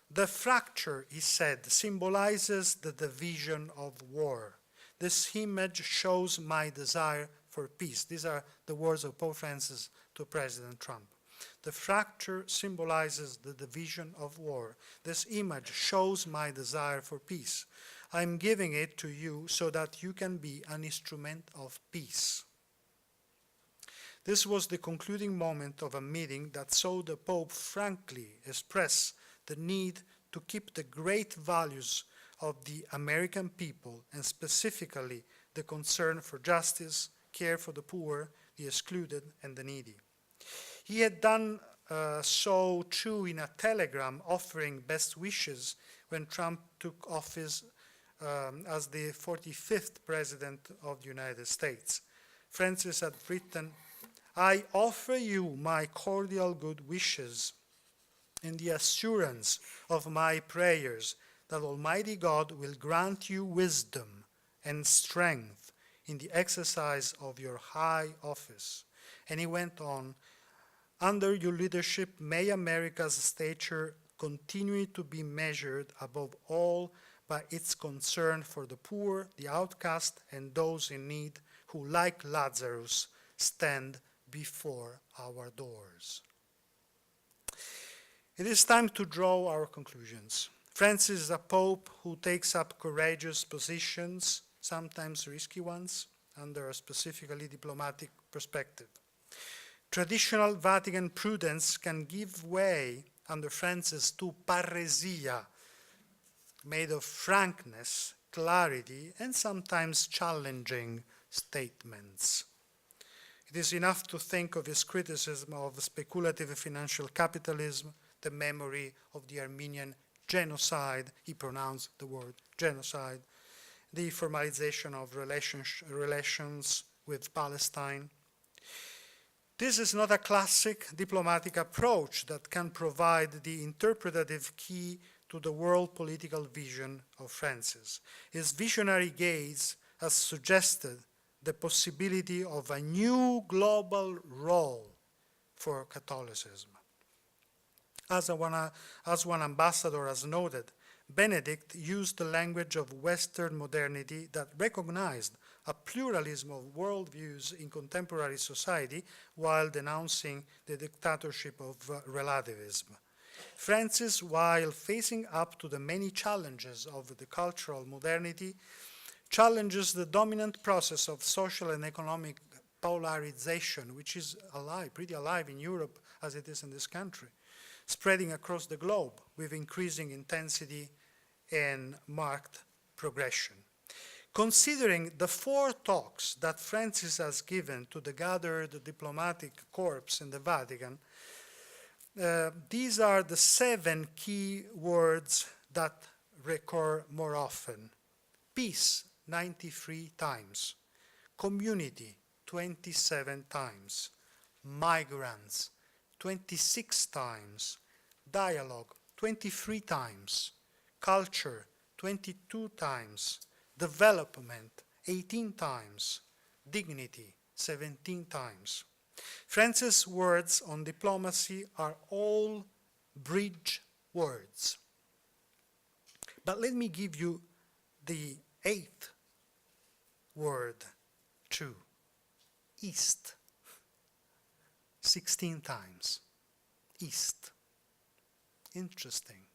C: The fracture, he said, symbolizes the division of war. This image shows my desire for peace. These are the words of Pope Francis to President Trump. The fracture symbolizes the division of war. This image shows my desire for peace. I'm giving it to you so that you can be an instrument of peace. This was the concluding moment of a meeting that saw the Pope frankly express the need to keep the great values of the American people, and specifically the concern for justice, care for the poor, the excluded, and the needy. He had done so too in a telegram offering best wishes when Trump took office as the 45th President of the United States. Francis had written, "I offer you my cordial good wishes in the assurance of my prayers that Almighty God will grant you wisdom and strength in the exercise of your high office." And he went on, "Under your leadership, may America's stature continue to be measured above all by its concern for the poor, the outcast, and those in need who, like Lazarus, stand before our doors." It is time to draw our conclusions. Francis is a pope who takes up courageous positions, sometimes risky ones, under a specifically diplomatic perspective. Traditional Vatican prudence can give way under Francis to paresia, made of frankness, clarity, and sometimes challenging statements. It is enough to think of his criticism of speculative financial capitalism, the memory of the Armenian genocide, he pronounced the word genocide, the formalization of relations with Palestine. This is not a classic diplomatic approach that can provide the interpretative key to the world political vision of Francis. His visionary gaze has suggested the possibility of a new global role for Catholicism. As one ambassador has noted, Benedict used the language of Western modernity that recognized a pluralism of worldviews in contemporary society while denouncing the dictatorship of relativism. Francis, while facing up to the many challenges of the cultural modernity, challenges the dominant process of social and economic polarization, which is alive, pretty alive in Europe as it is in this country, spreading across the globe with increasing intensity and marked progression. Considering the 4 talks that Francis has given to the gathered diplomatic corps in the Vatican, these are the 7 key words that recur more often. Peace, 93 times. Community, 27 times. Migrants, 26 times. Dialogue, 23 times. Culture, 22 times. Development, 18 times. Dignity, 17 times. Francis' words on diplomacy are all bridge words. But let me give you the 8th word too. East. 16 times. East. Interesting.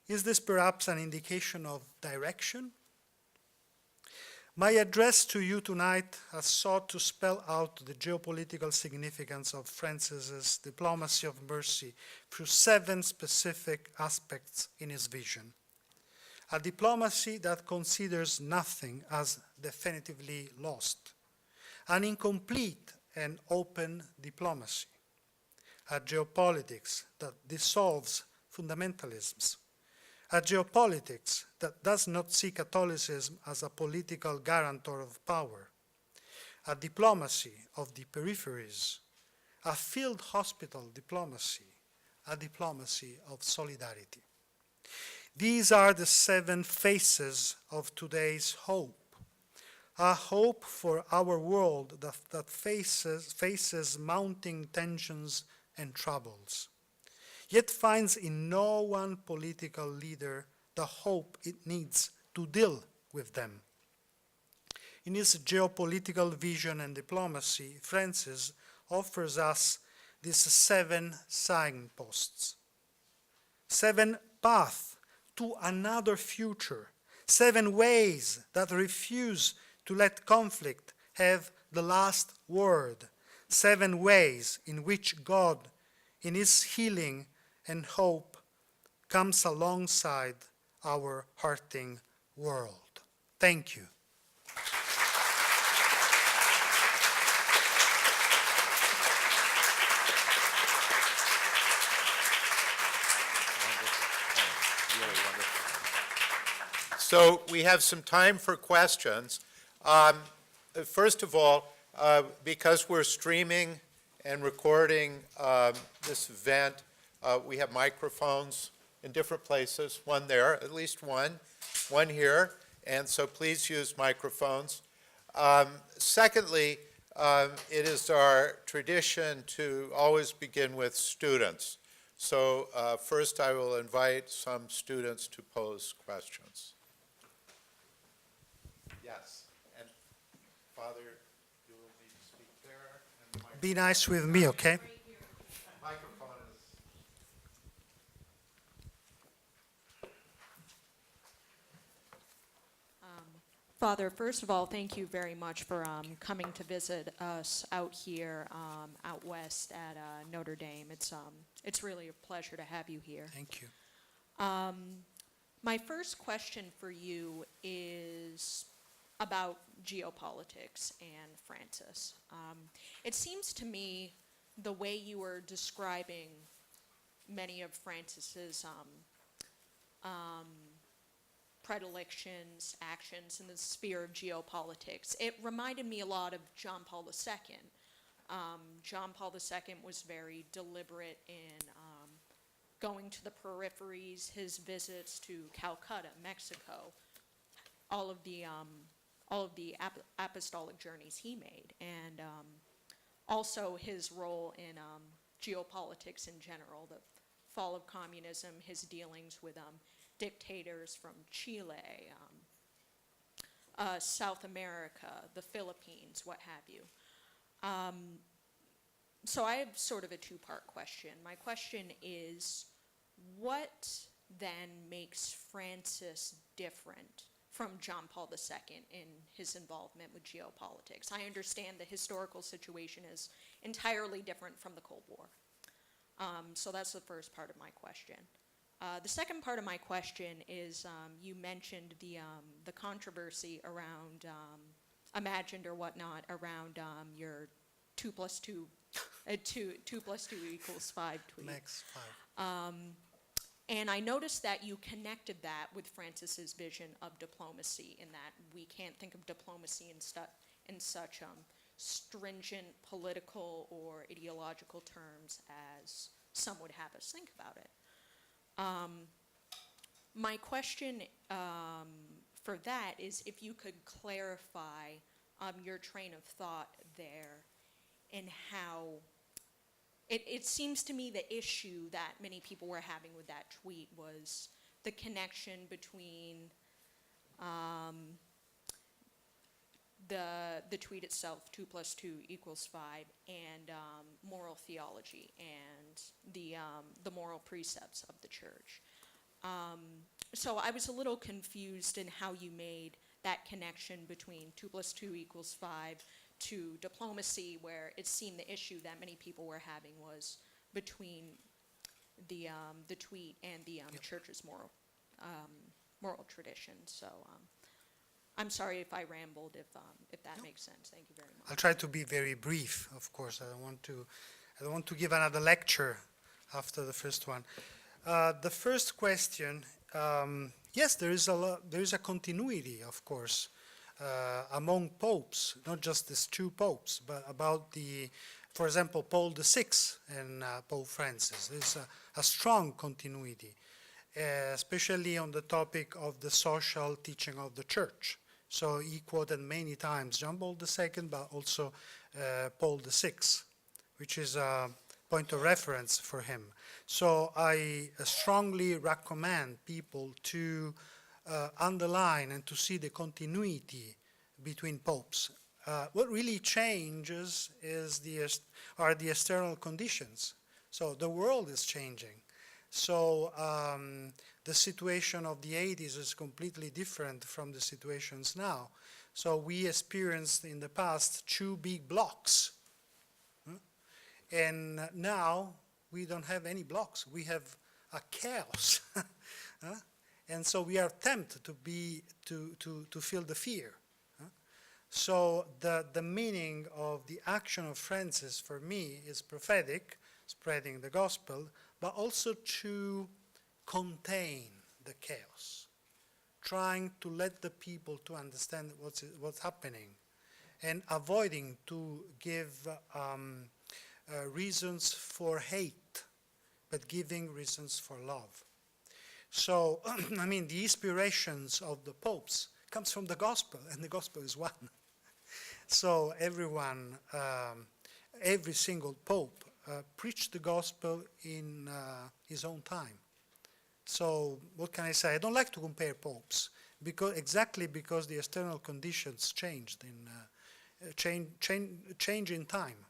C: Is this perhaps an indication of direction? My address to you tonight has sought to spell out the geopolitical significance of Francis's diplomacy of mercy through 7 specific aspects in his vision. A diplomacy that considers nothing as definitively lost. An incomplete and open diplomacy. A geopolitics that dissolves fundamentalisms. A geopolitics that does not see Catholicism as a political guarantor of power, a diplomacy of the peripheries, a field hospital diplomacy, a diplomacy of solidarity. These are the 7 faces of today's hope, a hope for our world that faces mounting tensions and troubles, yet finds in no one political leader the hope it needs to deal with them. In his geopolitical vision and diplomacy, Francis offers us these 7 signposts, 7 paths to another future, 7 ways that refuse to let conflict have the last word, 7 ways in which God, in his healing and hope, comes alongside our hurting world. Thank you.
A: So we have some time for questions. First of all, because we're streaming and recording this event, we have microphones in different places, one there, at least one here, and so please use microphones. Secondly, it is our tradition to always begin with students. So first I will invite some students to pose questions. Yes, and Father, you will need to speak there. And the
C: Be nice with me, okay?
A: microphone is...
D: Father, first of all, thank you very much for coming to visit us out here, out west at Notre Dame. It's really a pleasure to have you here.
C: Thank you.
D: My first question for you is about geopolitics and Francis. It seems to me the way you were describing many of Francis's predilections, actions in the sphere of geopolitics, it reminded me a lot of John Paul II. John Paul II was very deliberate in going to the peripheries, his visits to Calcutta, Mexico, all of the apostolic journeys he made, and also his role in geopolitics in general, the fall of communism, his dealings with dictators from Chile, South America, the Philippines, what have you. So I have sort of a two-part question. My question is, what then makes Francis different from John Paul II in his involvement with geopolitics? I understand the historical situation is entirely different from the Cold War. So that's the first part of my question. The second part of my question is, you mentioned the controversy around, imagined or whatnot, around your 2 + 2, 2 + 2 = 5 tweet.
C: Next 5.
D: And I noticed that you connected that with Francis's vision of diplomacy, in that we can't think of diplomacy in such stringent political or ideological terms as some would have us think about it. My question for that is if you could clarify your train of thought there, and how it seems to me the issue that many people were having with that tweet was the connection between the tweet itself, 2 + 2 = 5, and moral theology and the moral precepts of the church. So I was a little confused in how you made that connection between 2 + 2 = 5 to diplomacy, where it seemed the issue that many people were having was between the tweet and the church's moral tradition. So I'm sorry if I rambled, if that makes sense. Thank you very much.
C: I'll try to be very brief, of course. I don't want to give another lecture after the first one. The first question, yes, there is a continuity, of course, among popes, not just these two popes, but about for example, Paul VI and Pope Francis. There's a strong continuity, especially on the topic of the social teaching of the church. So he quoted many times John Paul II, but also Paul VI, which is a point of reference for him. So I strongly recommend people to underline and to see the continuity between popes. What really changes are the external conditions. So the world is changing. So the situation of the 80s is completely different from the situations now. So we experienced in the past 2 big blocks. And now we don't have any blocks. We have a chaos. And so we are tempted to feel the fear. So the meaning of the action of Francis for me is prophetic, spreading the gospel, but also to contain the chaos, trying to let the people to understand what's happening, and avoiding to give reasons for hate, but giving reasons for love. So, I mean, the inspirations of the popes comes from the gospel, and the gospel is one. So everyone, every single pope preached the gospel in his own time. So what can I say? I don't like to compare popes, exactly because the external conditions changed change in time.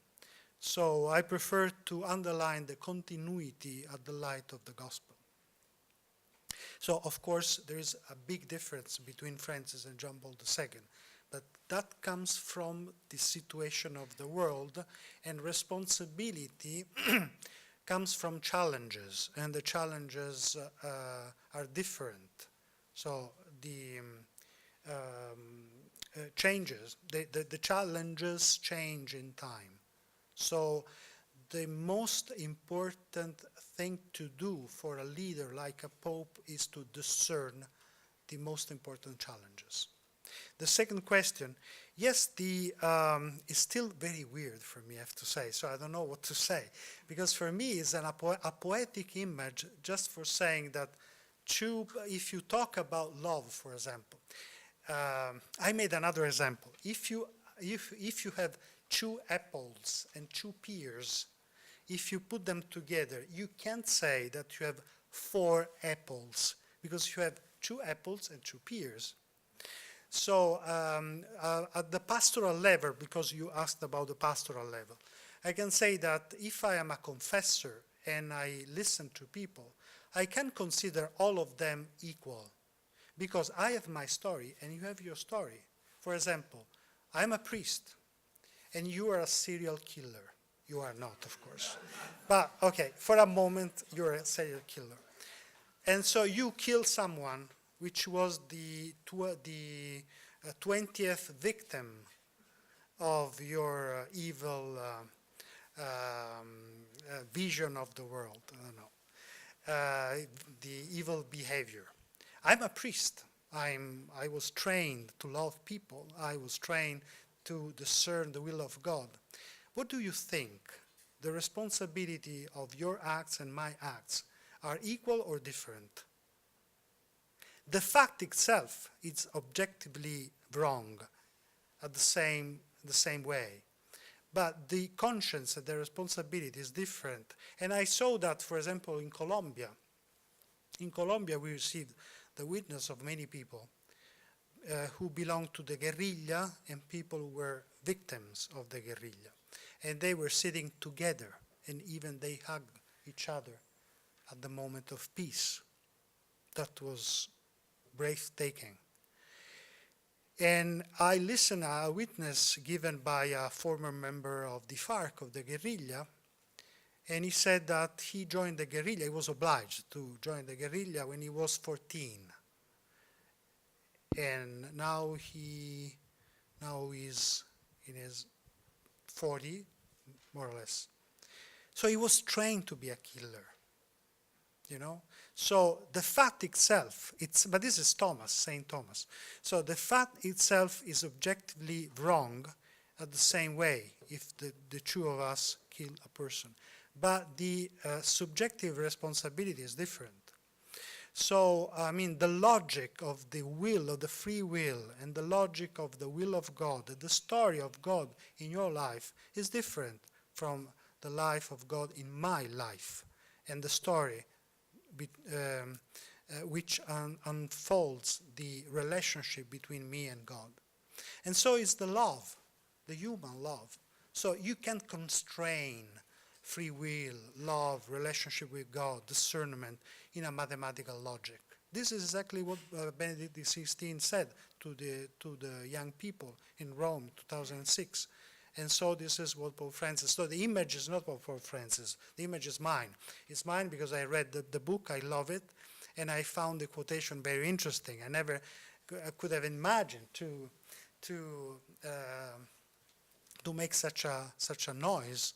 C: So I prefer to underline the continuity at the light of the gospel. So of course there is a big difference between Francis and John Paul II, but that comes from the situation of the world, and responsibility comes from challenges, and the challenges are different. So the changes, the challenges change in time. So the most important thing to do for a leader like a pope is to discern the most important challenges. The second question, yes, it's still very weird for me, I have to say, so I don't know what to say, because for me it's a poetic image just for saying that if you talk about love, for example, I made another example. If you have 2 apples and 2 pears, if you put them together, you can't say that you have 4 apples, because you have 2 apples and 2 pears. So at the pastoral level, because you asked about the pastoral level, I can say that if I am a confessor and I listen to people, I can consider all of them equal, because I have my story and you have your story. For example, I'm a priest and you are a serial killer. You are not, of course. But, okay, for a moment, you're a serial killer. And so you kill someone, which was the 20th victim of your evil vision of the world. I don't know. The evil behavior. I'm a priest. I was trained to love people. I was trained to discern the will of God. What do you think? The responsibility of your acts and my acts are equal or different? The fact itself is objectively wrong at the same way. But the conscience and the responsibility is different. And I saw that, for example, in Colombia. In Colombia, we received the witness of many people who belonged to the guerrilla and people who were victims of the guerrilla. And they were sitting together, and even they hugged each other at the moment of peace. That was breathtaking. And I listened to a witness given by a former member of the FARC, of the guerrilla, and he said that he joined the guerrilla, he was obliged to join the guerrilla when he was 14. And now he's in his 40, more or less. So he was trained to be a killer, you know? So the fact itself, but this is Thomas, St. Thomas. So the fact itself is objectively wrong at the same way if the two of us kill a person. But the subjective responsibility is different. So, I mean, the logic of the will, of the free will, and the logic of the will of God, the story of God in your life is different from the life of God in my life, and the story which unfolds the relationship between me and God. And so is the love, the human love. So you can't constrain free will, love, relationship with God, discernment in a mathematical logic. This is exactly what Benedict XVI said to the young people in Rome, 2006. And so this is what Pope Francis, so the image is not Pope Francis, the image is mine. It's mine because I read the book, I love it, and I found the quotation very interesting. I never could have imagined to make such a noise.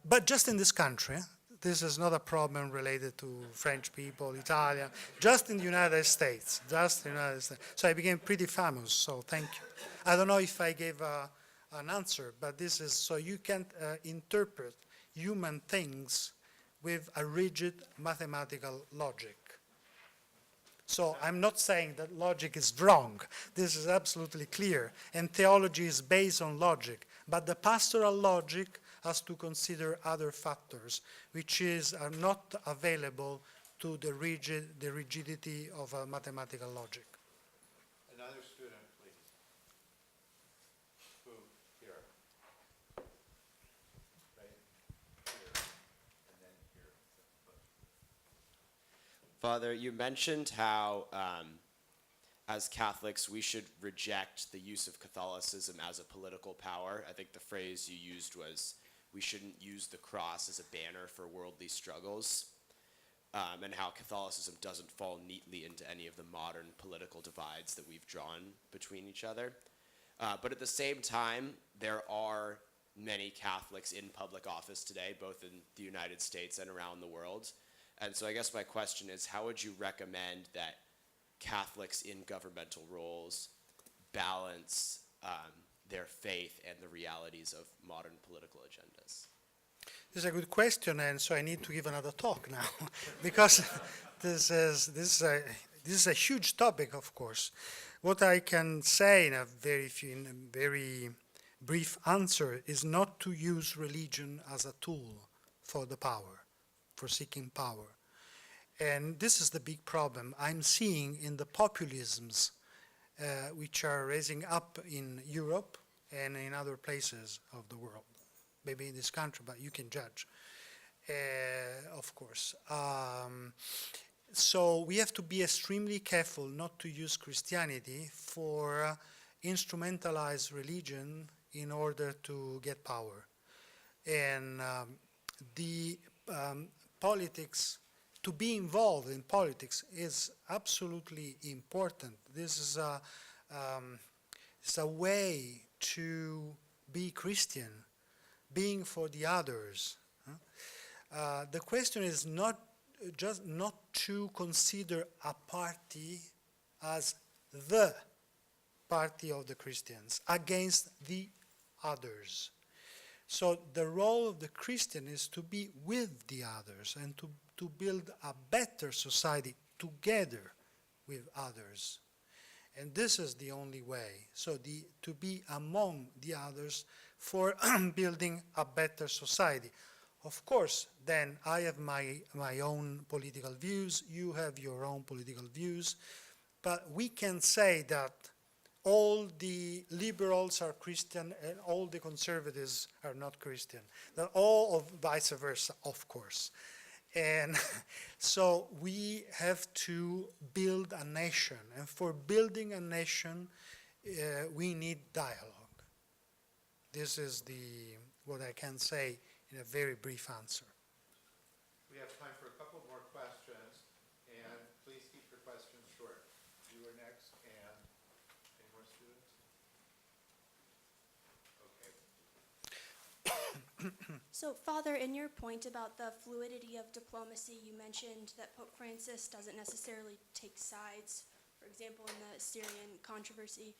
C: But just in this country, this is not a problem related to French people, Italian, just in the United States, So I became pretty famous, so thank you. I don't know if I gave an answer, but this is, so you can't interpret human things with a rigid mathematical logic. So I'm not saying that logic is wrong. This is absolutely clear. And theology is based on logic. But the pastoral logic has to consider other factors, which are not available to the rigidity of a mathematical logic.
A: Another student, please. Who? Here. Right here. And then here.
E: Father, you mentioned how, as Catholics, we should reject the use of Catholicism as a political power. I think the phrase you used was, we shouldn't use the cross as a banner for worldly struggles, and how Catholicism doesn't fall neatly into any of the modern political divides that we've drawn between each other. But at the same time, there are many Catholics in public office today, both in the United States and around the world. And so I guess my question is, how would you recommend that Catholics in governmental roles balance their faith and the realities of modern political agendas?
C: This is a good question, and so I need to give another talk now, because this is a huge topic, of course. What I can say in a very brief answer is not to use religion as a tool for the power, for seeking power. And this is the big problem I'm seeing in the populisms which are raising up in Europe and in other places of the world. maybe in this country, but you can judge, of course. So we have to be extremely careful not to use Christianity for instrumentalized religion in order to get power. And the politics, to be involved in politics is absolutely important. This is it's a way to be Christian, being for the others. The question is not to consider a party as the party of the Christians against the others. So the role of the Christian is to be with the others and to build a better society together with others. And this is the only way. So to be among the others for building a better society. Of course, then I have my own political views, you have your own political views, but we can say that all the liberals are Christian and all the conservatives are not Christian. That all of vice versa, of course. And so we have to build a nation. And for building a nation, we need dialogue. This is what I can say in a very brief answer.
A: We have time for a couple more questions, and please keep your questions short. You are next, and any more students? Okay.
F: So, Father, in your point about the fluidity of diplomacy, you mentioned that Pope Francis doesn't necessarily take sides, for example, in the Syrian controversy.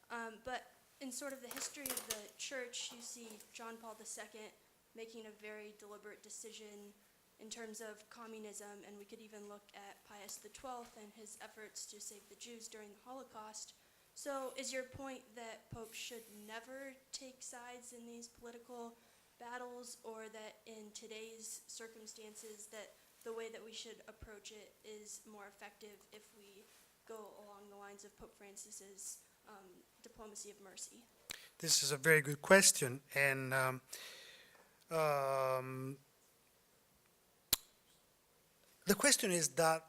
F: But in sort of the history of the Church, you see John Paul II making a very deliberate decision in terms of communism, and we could even look at Pius XII and his efforts to save the Jews during the Holocaust. So is your point that popes should never take sides in these political battles, or that in today's circumstances that the way that we should approach it is more effective if we go along the lines of Pope Francis's diplomacy of mercy?
C: This is a very good question, and the question is that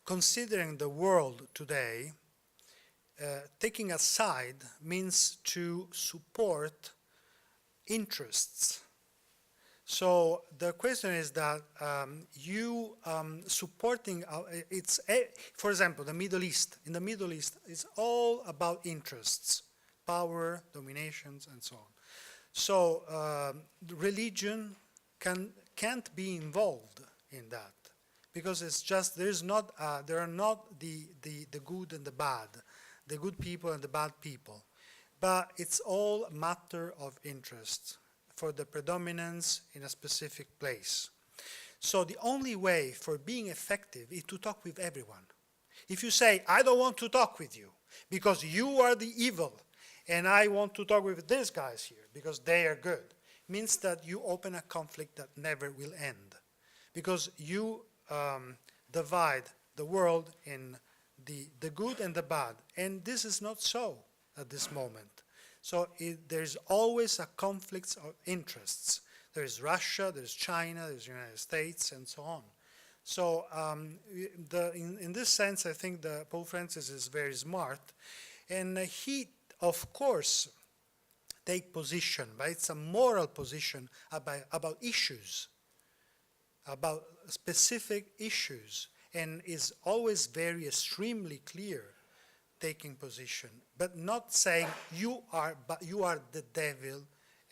C: considering the world today, taking a side means to support interests. So the question is that you supporting, for example, the Middle East. In the Middle East, it's all about interests, power, dominations, and so on. So religion can't be involved in that because it's just there are not the good and the bad, the good people and the bad people, but it's all matter of interest for the predominance in a specific place. So the only way for being effective is to talk with everyone. If you say, I don't want to talk with you because you are the evil, and I want to talk with these guys here because they are good, means that you open a conflict that never will end. Because you divide the world in the good and the bad. And this is not so at this moment. So there's always a conflict of interests. There's Russia, there's China, there's the United States, and so on. So in this sense, I think the Pope Francis is very smart. And he, of course, take position, but it's a moral position about issues, about specific issues, and is always very extremely clear taking position, but not saying you are the devil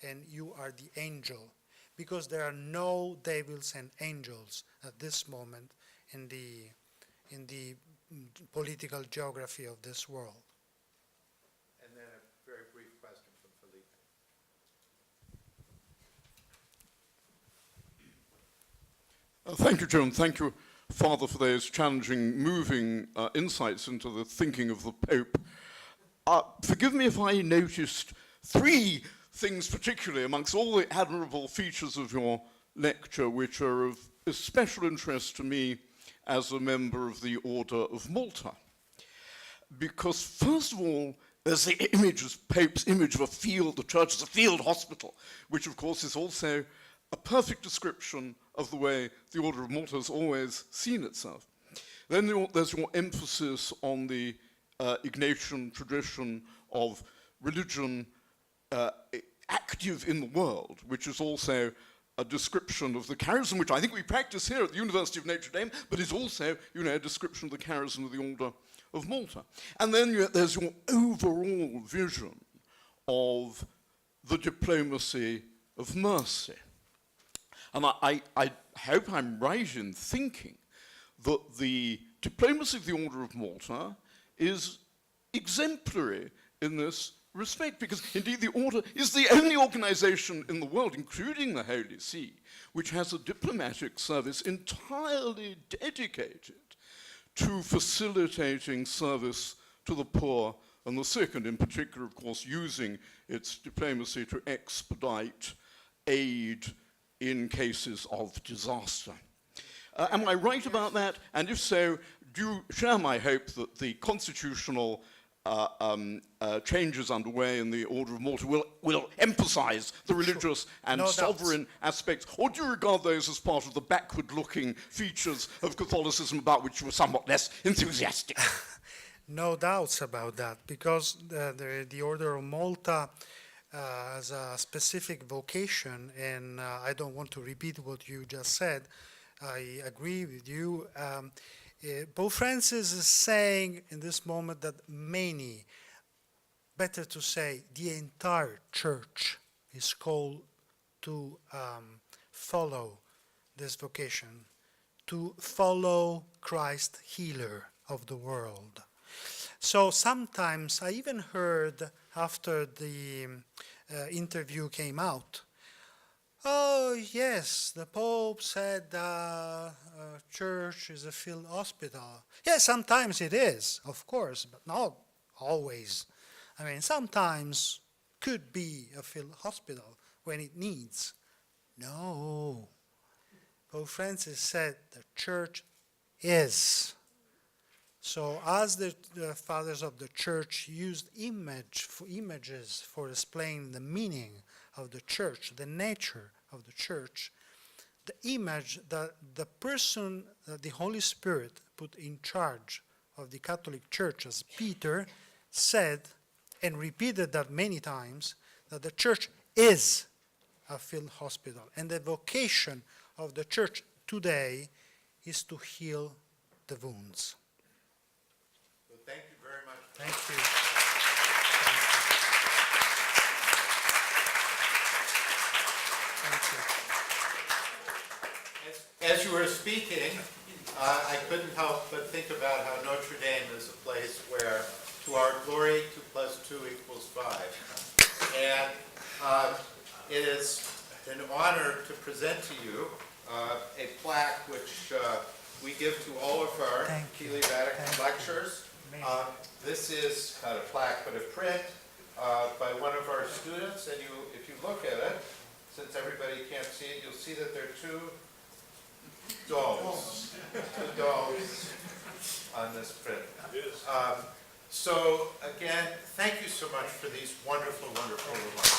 C: and you are the angel, because there are no devils and angels at this moment in the political geography of this world.
A: And then a very brief question from Felipe.
G: Thank you, Joan. Thank you, Father, for those challenging, moving insights into the thinking of the Pope. Forgive me if I noticed three things particularly amongst all the admirable features of your lecture which are of special interest to me as a member of the Order of Malta. Because first of all, there's the image as Pope's image of a field, the church as a field hospital, which of course is also a perfect description of the way the Order of Malta has always seen itself. Then there's your emphasis on the Ignatian tradition of religion active in the world, which is also a description of the charism, which I think we practice here at the University of Notre Dame, but is also, a description of the charism of the Order of Malta. And then there's your overall vision of the diplomacy of mercy. And I hope I'm right in thinking that the diplomacy of the Order of Malta is exemplary in this respect, because indeed the Order is the only organization in the world, including the Holy See, which has a diplomatic service entirely dedicated to facilitating service to the poor and the sick, and in particular, of course, using its diplomacy to expedite aid in cases of disaster. Am I right about that? And if so, do you share my hope that the constitutional changes underway in the Order of Malta will emphasize the religious and
C: No
G: sovereign aspects, or do you regard those as part of the backward-looking features of Catholicism about which you were somewhat less enthusiastic?
C: No doubts about that, because the Order of Malta has a specific vocation, and I don't want to repeat what you just said. I agree with you. Pope Francis is saying in this moment that many, better to say the entire church, is called to follow this vocation, to follow Christ, healer of the world. So sometimes I even heard after the interview came out, oh yes, the Pope said church is a field hospital. Yes, sometimes it is, of course, but not always. I mean, sometimes could be a field hospital when it needs. No. Pope Francis said the church is. So as the fathers of the church used images for displaying the meaning of the church, the nature of the church, the image that the person that the Holy Spirit put in charge of the Catholic Church, as Peter said and repeated that many times, that the church is a field hospital. And the vocation of the church today is to heal the wounds.
A: Well, thank you very much.
C: Thank you. Thank you.
A: As you were speaking, I couldn't help but think about how Notre Dame is a place where to our glory 2 + 2 = 5. And it is an honor to present to you a plaque which we give to all of our Keeley Vatican Lectures. This is not a plaque, but a print by one of our students. And if you look at it, since everybody can't see it, you'll see that there are two domes on this print. So again, thank you so much for these wonderful, wonderful remarks.